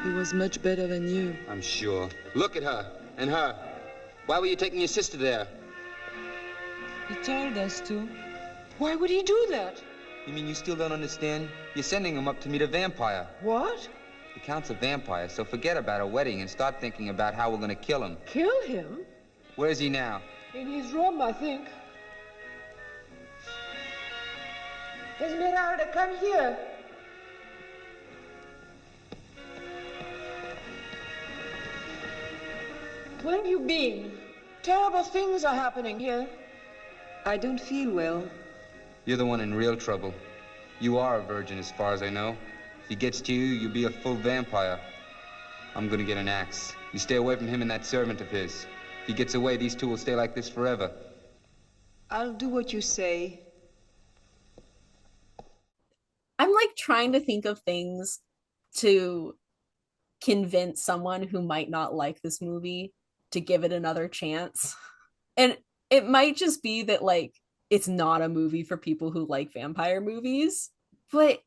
He was much better than you. I'm sure. Look at her. And her. Why were you taking your sister there? He told us to. Why would he do that? You mean you still don't understand? You're sending him up to meet a vampire. What? The Count's a vampire, so forget about a wedding and start thinking about how we're gonna kill him. Kill him? Where is he now? In his room, I think. Esmeralda, come here. Where have you been? Terrible things are happening here. I don't feel well. You're the one in real trouble. You are a virgin as far as I know. If he gets to you, you'll be a full vampire. I'm gonna get an axe. You stay away from him and that servant of his. If he gets away, these two will stay like this forever. I'll do what you say. I'm like trying to think of things to convince someone who might not like this movie to give it another chance. And it might just be that like it's not a movie for people who like vampire movies, but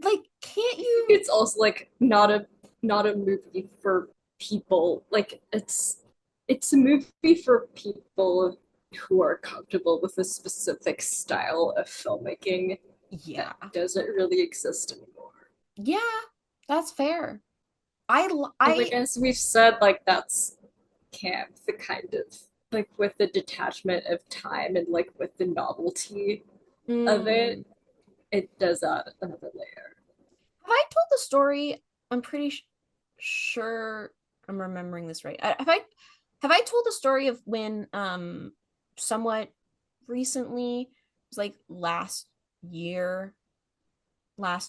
like can't you It's also like not a movie for people. Like it's a movie for people who are comfortable with a specific style of filmmaking yeah. that doesn't really exist anymore. Yeah, that's fair. And, like, as we've said, like that's camp, the kind of like with the detachment of time and like with the novelty of it, it does add another layer. Have I told the story? I'm pretty sure I'm remembering this right. Have I told the story of when somewhat recently, it was like last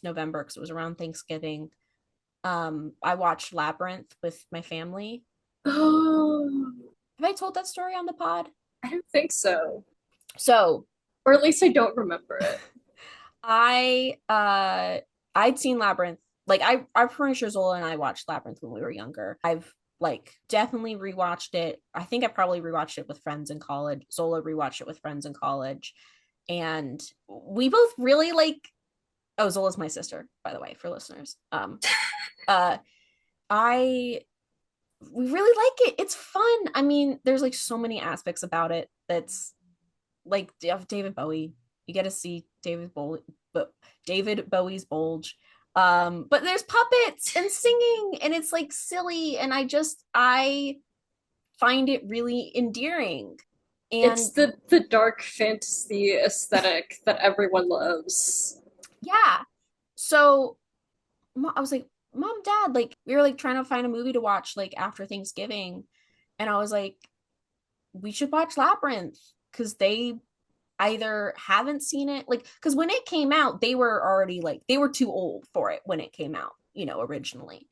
November, because it was around Thanksgiving. I watched Labyrinth with my family. Oh, Have I told that story on the pod? I don't think so. So, Or at least I don't remember it. I'd seen Labyrinth. Like I'm pretty sure Zola and I watched Labyrinth when we were younger. I've like definitely rewatched it. I think I probably rewatched it with friends in college. Zola rewatched it with friends in college. And we both really like, oh, Zola's my sister, by the way, for listeners. We really like it. It's fun. I mean, there's like so many aspects about it that's like David Bowie. You get to see David Bowie's bulge. But there's puppets and singing, and it's like silly, and I find it really endearing. And It's the dark fantasy aesthetic that everyone loves. yeah. So I was like, Mom, Dad, like we were like trying to find a movie to watch like after Thanksgiving. And I was like, we should watch Labyrinth because they either haven't seen it, like, because when it came out, they were already like they were too old for it when it came out, originally.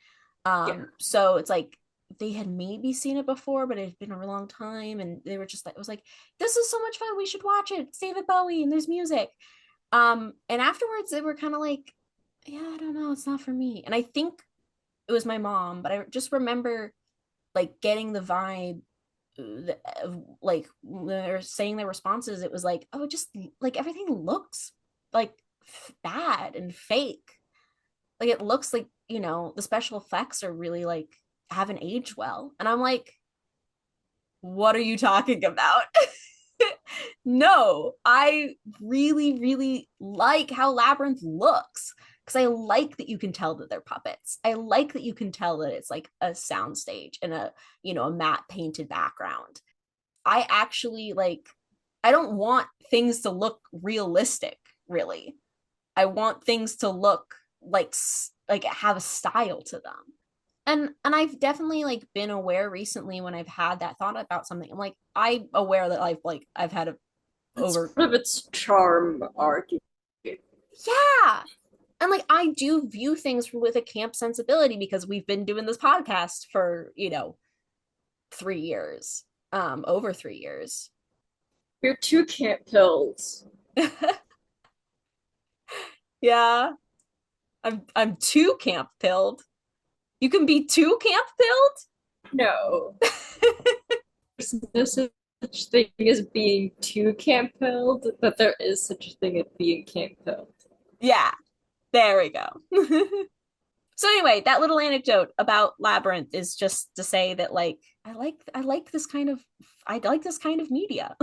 Yeah. So it's like they had maybe seen it before, but it had been a long time, and they were just like, it was like, this is so much fun, we should watch it. It's David Bowie and there's music. And afterwards they were kind of like, yeah, I don't know, it's not for me. And I think it was my mom, but I just remember like getting the vibe, like they're saying their responses, it was like, oh, just like everything looks like bad and fake. Like it looks like, the special effects are really like haven't aged well. And I'm like, what are you talking about? No, I really, really like how Labyrinth looks because I like that you can tell that they're puppets. I like that you can tell that it's like a soundstage and a matte painted background. I actually like, I don't want things to look realistic, really. I want things to look like have a style to them. And I've definitely like been aware recently when I've had that thought about something. I'm aware that I've had a That's over part of its charm argument. yeah. And like I do view things with a camp sensibility because we've been doing this podcast for, 3 years. Over 3 years. We're two camp pills. Yeah. I'm too camp pilled. You can be too camp pilled? No. There's no such thing as being too camp pilled, but there is such a thing as being camp pilled. Yeah. There we go. So anyway, that little anecdote about Labyrinth is just to say that like I like this kind of media.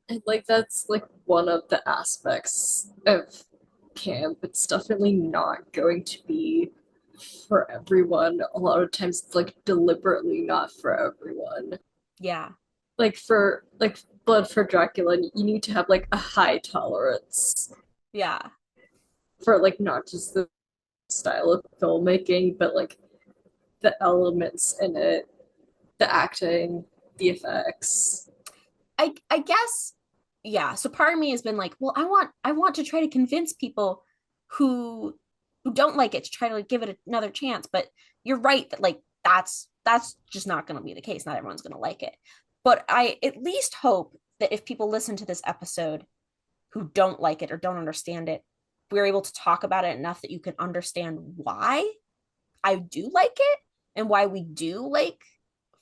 And like that's like one of the aspects of camp. It's definitely not going to be for everyone. A lot of times it's like deliberately not for everyone. Yeah. Like for like Blood for Dracula, you need to have like a high tolerance Yeah. for like not just the style of filmmaking, but like the elements in it, the acting, the effects. I guess, yeah. So part of me has been like, well, I want to try to convince people who don't like it to try to like, give it another chance. But you're right that like that's just not going to be the case. Not everyone's going to like it. But I at least hope that if people listen to this episode who don't like it or don't understand it, we're able to talk about it enough that you can understand why I do like it and why we do like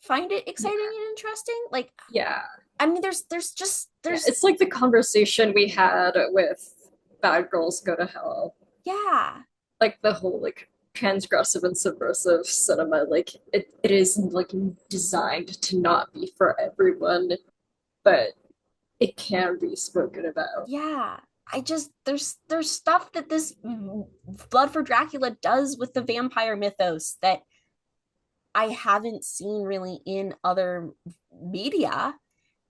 find it exciting and interesting. Like, Yeah. I mean, there's It's like the conversation we had with Bad Girls Go to Hell. yeah. Like the whole like transgressive and subversive cinema, like it is like designed to not be for everyone, but it can be spoken about. Yeah. I just there's stuff that this Blood for Dracula does with the vampire mythos that I haven't seen really in other media.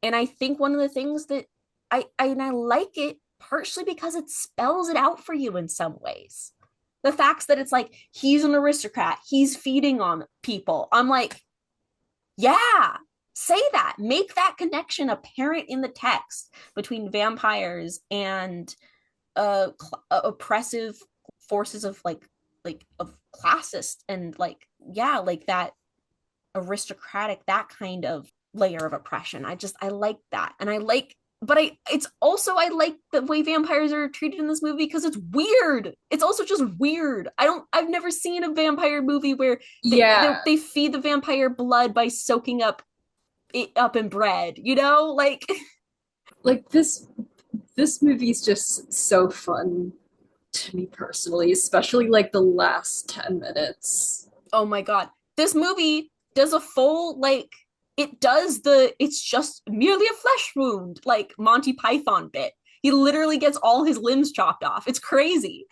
And I think one of the things that I like it partially because it spells it out for you in some ways. The facts that it's like he's an aristocrat, he's feeding on people. I'm like, yeah, say that. Make that connection apparent in the text between vampires and oppressive forces of like of classist and like yeah, like that aristocratic, that kind of layer of oppression. I like that. And I like but it's also I like the way vampires are treated in this movie because it's weird. It's also just weird. I've never seen a vampire movie where they feed the vampire blood by soaking it up in bread, like like this movie's just so fun to me personally, especially like the last 10 minutes. oh my god. This movie does a full like it's just merely a flesh wound, like Monty Python bit. He literally gets all his limbs chopped off. It's crazy.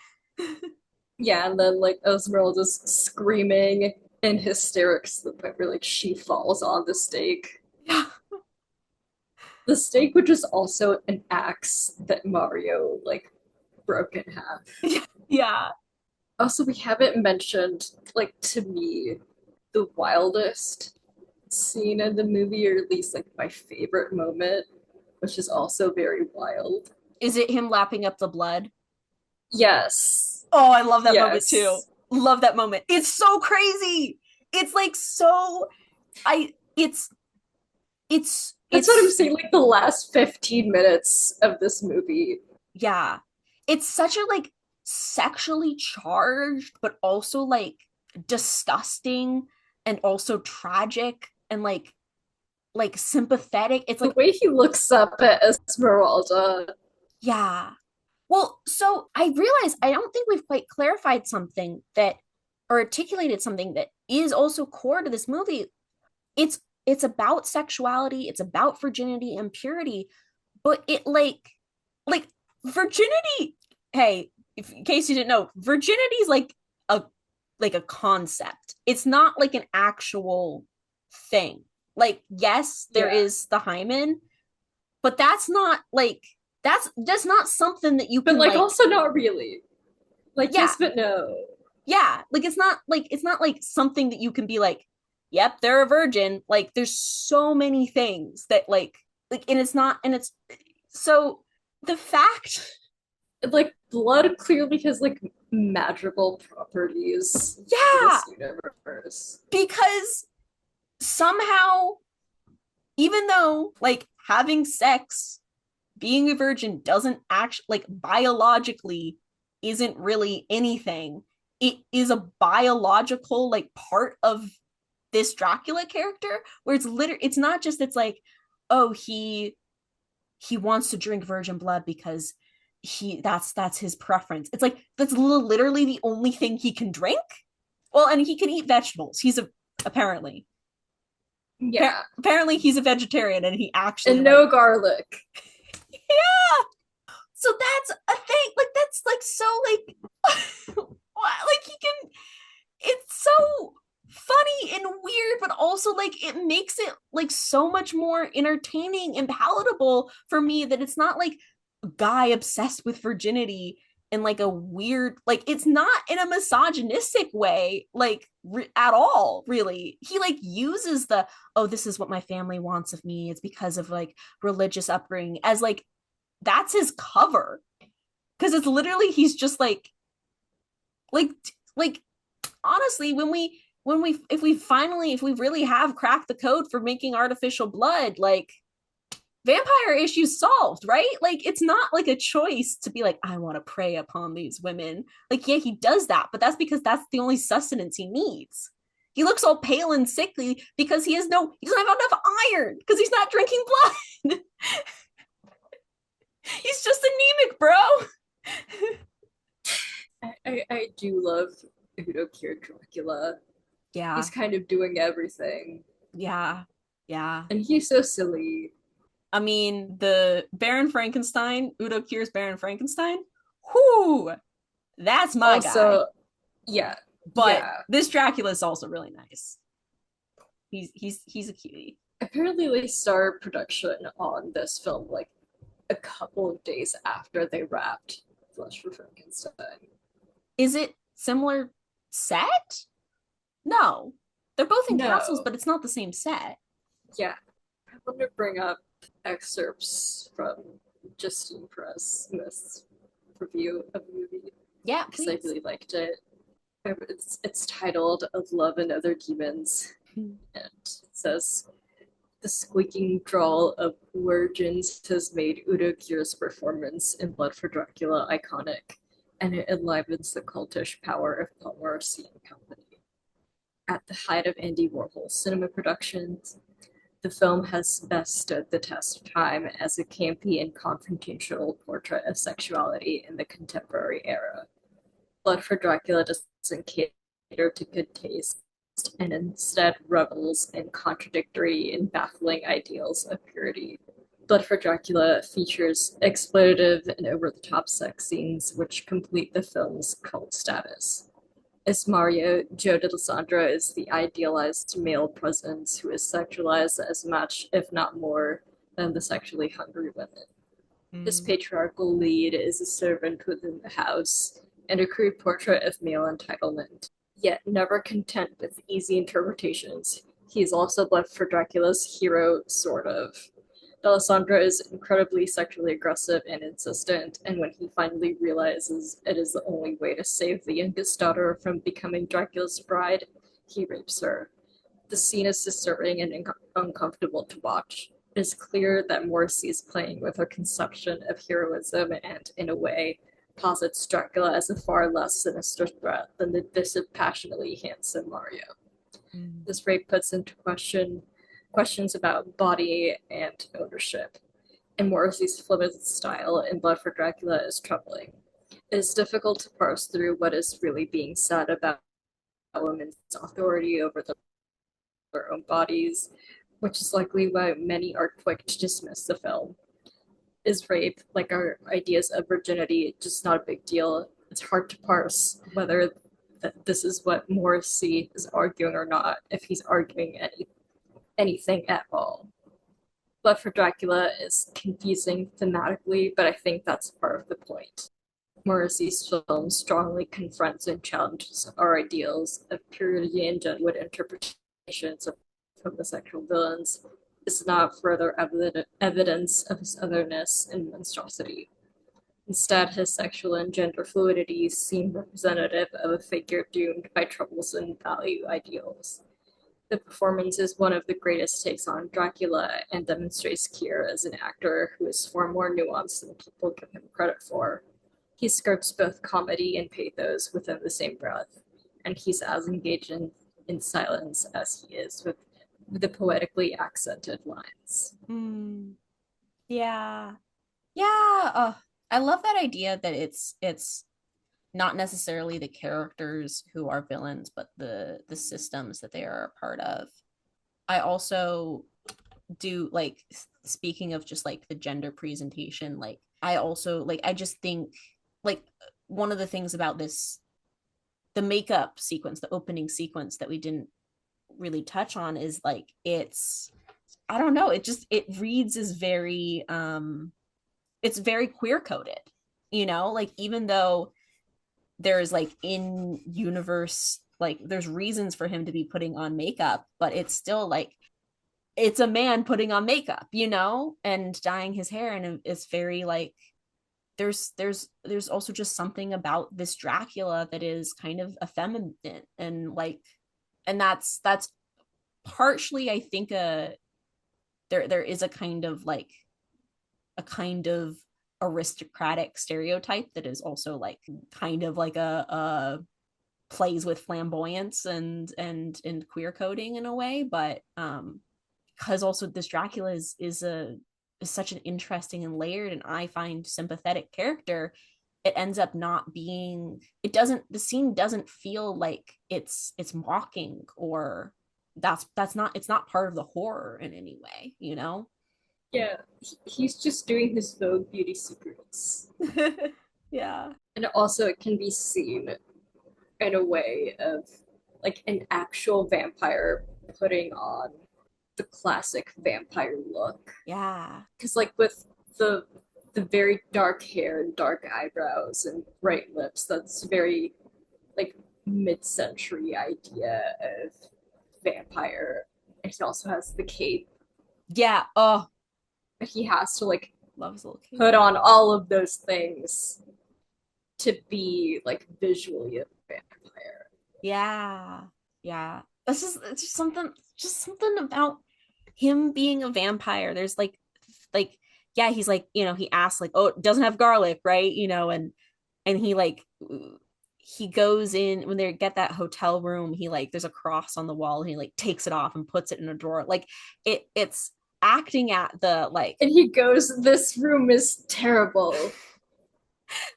Yeah, and then like Esmeralda's screaming in hysterics to the point where like she falls on the stake. Yeah. The stake, which is also an axe that Mario like broke in half. Yeah. Also, we haven't mentioned, like, to me, the wildest scene in the movie, or at least like my favorite moment, which is also very wild. Is it him lapping up the blood? Yes. Oh, I love that moment too. Yes. Love that moment. It's so crazy. It's like so I That's what I'm it's saying. Like the last 15 minutes of this movie. yeah. It's such a like sexually charged but also like disgusting and also tragic and like sympathetic. It's The like way he looks up at Esmeralda. yeah. Well, so I realize I don't think we've quite clarified something that or articulated something that is also core to this movie. It's about sexuality, it's about virginity and purity, but it like virginity, hey, if, in case you didn't know, virginity is a like a concept. It's not like an actual thing. Like, yes, there Yeah. is the hymen, but that's not like that's not something that you But can like like also not really. Like yeah, yes but no. yeah, like it's not like something that you can be like, yep, they're a virgin. Like there's so many things that like and it's not and it's so the fact Like blood clearly has like magical properties in yeah, this universe. because somehow even though like having sex, being a virgin doesn't actually like biologically isn't really anything. It is a biological like part of this Dracula character where it's literally it's not just it's like oh he wants to drink virgin blood because that's his preference. It's like that's literally the only thing he can drink. Well, and he can eat vegetables. He's a apparently Yeah. apparently he's a vegetarian and he actually And like no garlic. yeah. So that's a thing. Like that's like so like like he can it's so funny and weird, but also like it makes it like so much more entertaining and palatable for me that it's not like a guy obsessed with virginity in like a weird like it's not in a misogynistic way like at all really. He like uses the oh this is what my family wants of me, it's because of like religious upbringing as like that's his cover because it's literally he's just like like honestly when we if we really have cracked the code for making artificial blood like vampire issues solved, right? Like it's not like a choice to be like I want to prey upon these women. Like yeah he does that, but that's because that's the only sustenance he needs. He looks all pale and sickly because he doesn't have enough iron because he's not drinking blood. He's just anemic, bro. I do love Udo Kier Dracula. Yeah, He's kind of doing everything. yeah, yeah. And he's so silly. I mean, the Baron Frankenstein, Udo Kier's Baron Frankenstein, whoo, that's my guy. Also, yeah, But yeah. this Dracula is also really nice. He's a cutie. Apparently they started production on this film like a couple of days after they wrapped Flesh for Frankenstein. Is it similar set? No. They're both in castles, No. but it's not the same set. Yeah. I want to bring up excerpts from Justine Press Smith's review of the movie Yeah, because I please. really liked it. It's titled Of Love and Other Demons, and it says the squeaking drawl of virgins has made Udo Kier's performance in Blood for Dracula iconic, and it enlivens the cultish power of Palmarston Company. At the height of Andy Warhol's cinema productions, the film has best stood the test of time as a campy and confrontational portrait of sexuality in the contemporary era. Blood for Dracula doesn't cater to good taste and instead revels in contradictory and baffling ideals of purity. Blood for Dracula features exploitative and over-the-top sex scenes which complete the film's cult status. As Mario, Joe D'Alessandro is the idealized male presence who is sexualized as much, if not more, than the sexually hungry women. This patriarchal lead is a servant within the house and a crude portrait of male entitlement. Yet, never content with easy interpretations, he is also Blood for Dracula's hero, sort of. D'Alessandro is incredibly sexually aggressive and insistent, and when he finally realizes it is the only way to save the youngest daughter from becoming Dracula's bride, he rapes her. The scene is disturbing and uncomfortable to watch. It is clear that Morrissey is playing with her conception of heroism and, in a way, posits Dracula as a far less sinister threat than the dispassionately handsome Mario. This rape puts into questions about body and ownership, and Morrissey's fluid style in Blood for Dracula is troubling. It is difficult to parse through what is really being said about women's authority over their own bodies, which is likely why many are quick to dismiss the film. Is rape, like our ideas of virginity, just not a big deal? It's hard to parse whether this is what Morrissey is arguing or not, if he's arguing anything at all. Blood for Dracula is confusing thematically, but I think that's part of the point. Morrissey's film strongly confronts and challenges our ideals of purity and Deadwood interpretations of homosexual villains. Is not further evidence of his otherness and monstrosity. Instead, his sexual and gender fluidity seem representative of a figure doomed by troublesome value ideals. The performance is one of the greatest takes on Dracula and demonstrates Keir as an actor who is far more nuanced than people give him credit for. He skirts both comedy and pathos within the same breath, and he's as engaged in silence as he is with the poetically accented lines. Yeah. Yeah. I love that idea that it's not necessarily the characters who are villains, but the systems that they are a part of. I also do, like, speaking of just like the gender presentation, like I also like I just think like one of the things about this, the makeup sequence, the opening sequence that we didn't really touch on, is like it's, I don't know, it reads as very it's very queer coded, like even though there's like in universe, like there's reasons for him to be putting on makeup, but it's still like it's a man putting on makeup, and dyeing his hair, and it's very like there's also just something about this Dracula that is kind of effeminate, and like, and that's partially, I think, there is a kind of aristocratic stereotype that is also like kind of like a plays with flamboyance and queer coding in a way, but because also this Dracula is such an interesting and layered, and I find sympathetic character, it ends up not being, the scene doesn't feel like it's mocking, or it's not part of the horror in any way. Yeah, he's just doing his Vogue beauty secrets. Yeah. And also it can be seen in a way of like an actual vampire putting on the classic vampire look. Yeah. Because like with the very dark hair and dark eyebrows and bright lips, that's very like mid-century idea of vampire. And he also has the cape. Yeah. Oh, but he has to like loves little cape. Put on all of those things to be like visually a vampire. Yeah. It's just something about him being a vampire. There's like yeah, he's like, he asks like, oh, it doesn't have garlic, right? And he like, he goes in when they get that hotel room, he like, there's a cross on the wall, and he like takes it off and puts it in a drawer. Like it's acting at the like, and he goes, this room is terrible.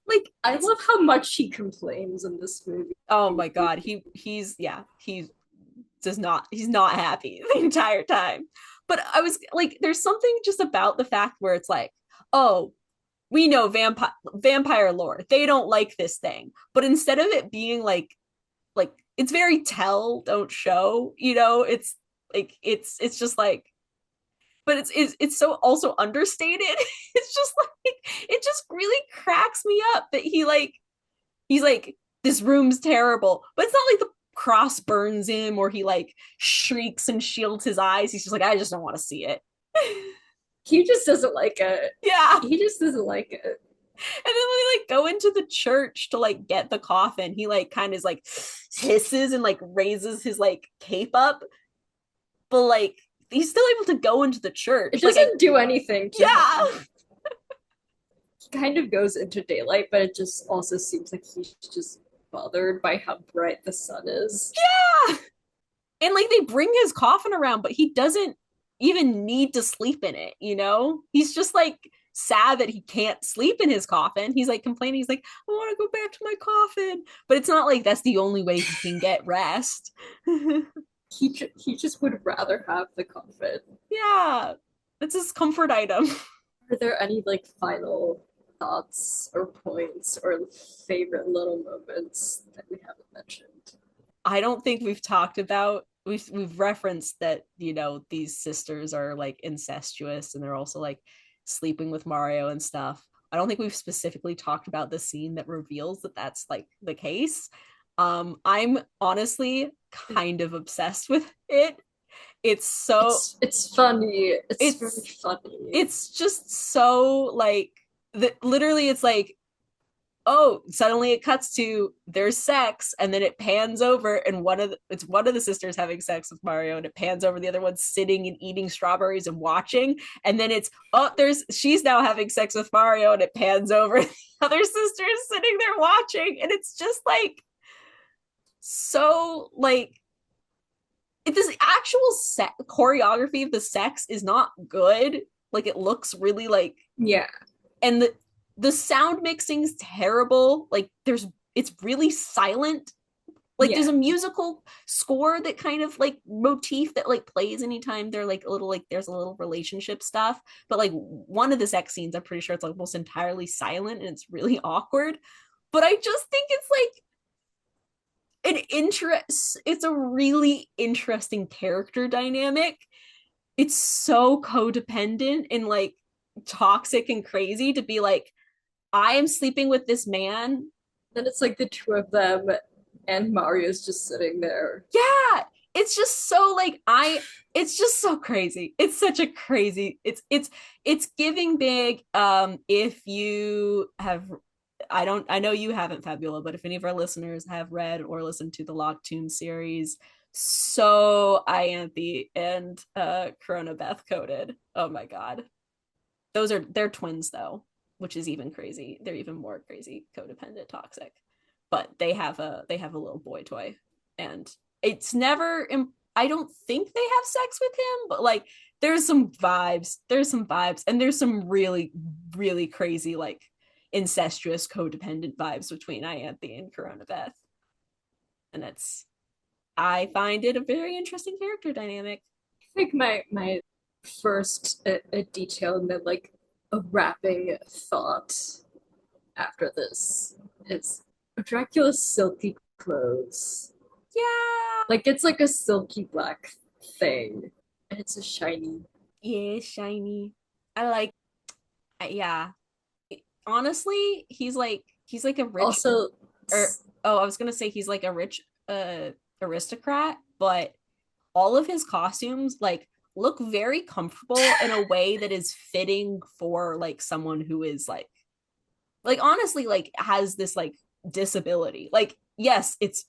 Like, I love how much he complains in this movie. Oh my god, he's not happy the entire time. But I was like, there's something just about the fact where it's like, oh, we know vampire lore. They don't like this thing. But instead of it being like it's very tell, don't show, it's like it's just like, but it's so also understated. It's just like it just really cracks me up that he's like, this room's terrible, but it's not like the cross burns him or he like shrieks and shields his eyes. He's just like, I just don't want to see it. He just doesn't like it. Yeah. He just doesn't like it. And then when they like go into the church to like get the coffin, he like kind of is like hisses and like raises his like cape up, but like he's still able to go into the church. It doesn't do anything to yeah. him. He kind of goes into daylight, but it just also seems like he's just bothered by how bright the sun is. Yeah. And like they bring his coffin around, but he doesn't even need to sleep in it, He's just like sad that he can't sleep in his coffin. He's like complaining, he's like, I want to go back to my coffin. But it's not like that's the only way he can get rest. He just would rather have the coffin. Yeah. It's his comfort item. Are there any like final thoughts or points or favorite little moments that we haven't mentioned? I don't think we've talked about we've referenced that these sisters are like incestuous and they're also like sleeping with Mario and stuff. I don't think we've specifically talked about the scene that reveals that that's like the case. I'm honestly kind of obsessed with it. It's so it's funny. It's very funny. It's just so like literally it's like, oh, suddenly it cuts to there's sex, and then it pans over, and one of the sisters having sex with Mario, and it pans over the other one sitting and eating strawberries and watching, and then it's she's now having sex with Mario, and it pans over the other sister is sitting there watching, and it's just like so like this actual choreography of the sex is not good. Like it looks really like yeah, and the sound mixing's terrible. Like it's really silent. Like there's a musical score that kind of like motif that like plays anytime they're like a little like there's a little relationship stuff. But like one of the sex scenes, I'm pretty sure it's like almost entirely silent and it's really awkward. But I just think it's like it's a really interesting character dynamic. It's so codependent and like toxic and crazy to be like, I am sleeping with this man. Then it's like the two of them and Mario's just sitting there. Yeah. It's just so like it's just so crazy. It's such a crazy, it's giving big. If you have I know you haven't, Fabiola, but if any of our listeners have read or listened to the Locked Tomb series, so Ianthe and Corona Beth coded. Oh my god. They're twins though, which is even crazy. They're even more crazy, codependent, toxic. But they have a little boy toy, and it's never. I don't think they have sex with him, but like there's some vibes. And there's some really, really crazy like incestuous, codependent vibes between Ianthe and Corona Beth, and I find it a very interesting character dynamic. I think my first a detail and then like a wrapping thought after this is Dracula's silky clothes. Yeah. Like it's like a silky black thing. And it's a shiny. Yeah, shiny. I like yeah. Honestly, he's like a rich also I was gonna say he's like a rich aristocrat, but all of his costumes like look very comfortable in a way that is fitting for like someone who is like honestly like has this like disability. Like yes, it's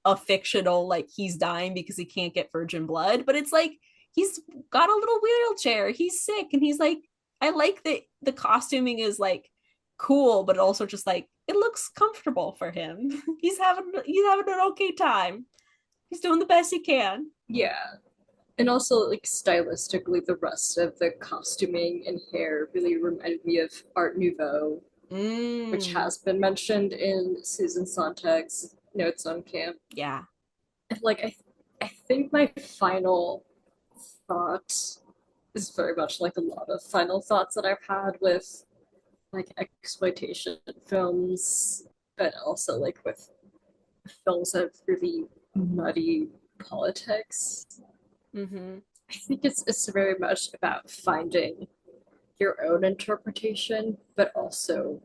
a fictional like he's dying because he can't get virgin blood, but it's like he's got a little wheelchair, he's sick, and he's like, I like that the costuming is like cool, but also just like it looks comfortable for him. he's having an okay time. He's doing the best he can. Yeah. And also, like, stylistically, the rest of the costuming and hair really reminded me of Art Nouveau, which has been mentioned in Susan Sontag's notes on camp. Yeah. And, like, I think my final thought is very much like a lot of final thoughts that I've had with like exploitation films, but also like with films that have really muddy politics. Mm-hmm. I think it's very much about finding your own interpretation, but also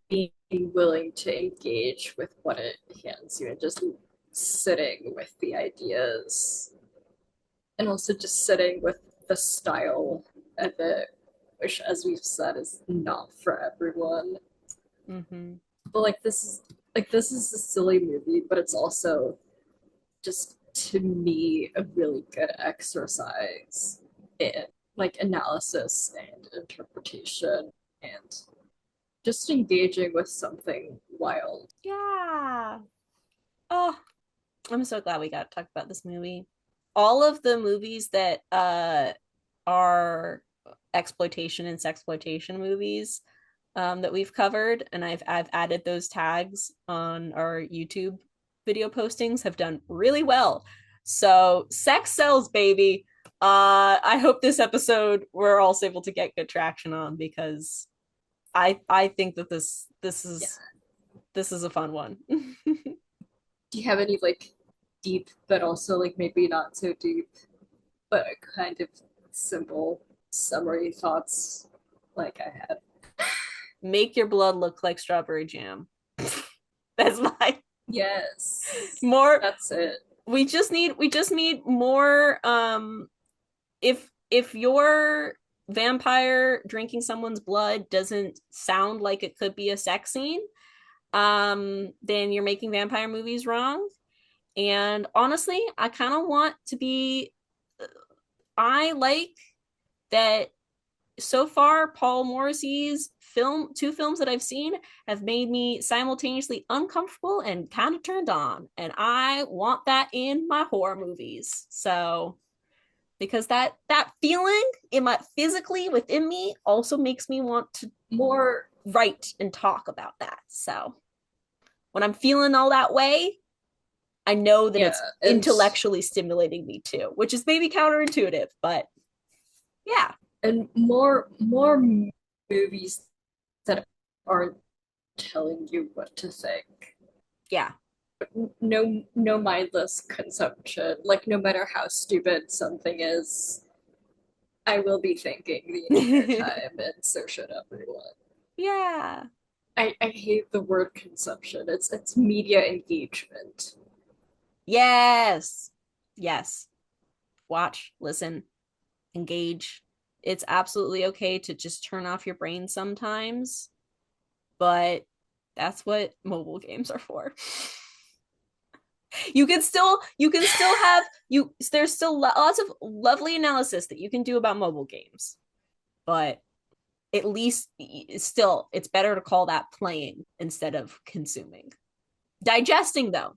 being willing to engage with what it hands you and just sitting with the ideas and also just sitting with the style of it, which, as we've said, is not for everyone. Mm-hmm. But this is a silly movie, but it's also just to me a really good exercise in like analysis and interpretation and just engaging with something wild. Yeah. Oh, I'm so glad we got to talk about this movie. All of the movies that are exploitation and sexploitation movies that we've covered, and I've added those tags on our YouTube video postings, have done really well. So sex sells, baby. I hope this episode we're also able to get good traction on, because I think that this is a fun one. Do you have any like deep, but also like maybe not so deep, but kind of simple summary thoughts like I had? Make your blood look like strawberry jam. That's my Yes, more. that's it. We just need more. If your vampire drinking someone's blood doesn't sound like it could be a sex scene, then you're making vampire movies wrong. And honestly, I kind of want to be. I like that so far. Paul Morrissey's two films that I've seen, have made me simultaneously uncomfortable and kind of turned on, and I want that in my horror movies. So, because that feeling in my physically within me also makes me want to More write and talk about that. So when I'm feeling all that way, I know that it's intellectually stimulating me too, which is maybe counterintuitive, but yeah. And more movies that aren't telling you what to think. Yeah. No mindless consumption. Like no matter how stupid something is, I will be thinking the entire time, and so should everyone. Yeah. I hate the word consumption. It's media engagement. Yes. Yes. Watch, listen, engage. It's absolutely okay to just turn off your brain sometimes, but that's what mobile games are for. You can still have there's still lots of lovely analysis that you can do about mobile games, but at least still it's better to call that playing instead of consuming. Digesting though,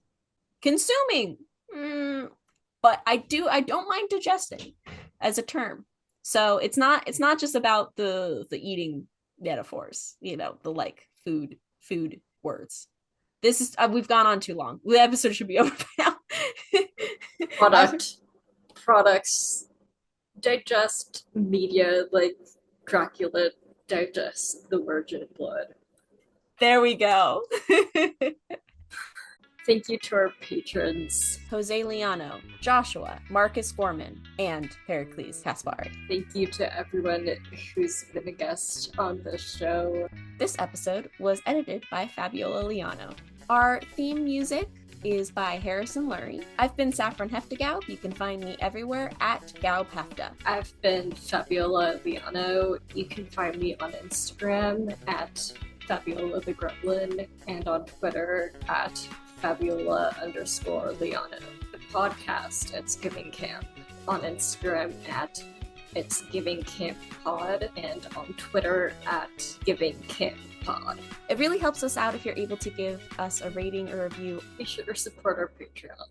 consuming, but I don't mind digesting as a term. So it's not just about the eating metaphors, the like food words. This is we've gone on too long. The episode should be over now. Products digest media like Dracula digests the virgin blood. There we go. Thank you to our patrons, Jose Liaño, Joshua, Marcus Gorman, and Pericles Kaspari. Thank you to everyone who's been a guest on this show. This episode was edited by Fabiola Liaño. Our theme music is by Harrison Lurie. I've been Saffron Hefta-Gaub. You can find me everywhere at Gaub Hefta. I've been Fabiola Liaño. You can find me on Instagram at Fabiola the Gremlin and on Twitter at Fabiola_Liaño. The podcast, It's Giving Camp, on Instagram at It's Giving Camp Pod and on Twitter at Giving Camp Pod. It really helps us out if you're able to give us a rating or review. Be sure to support our Patreon.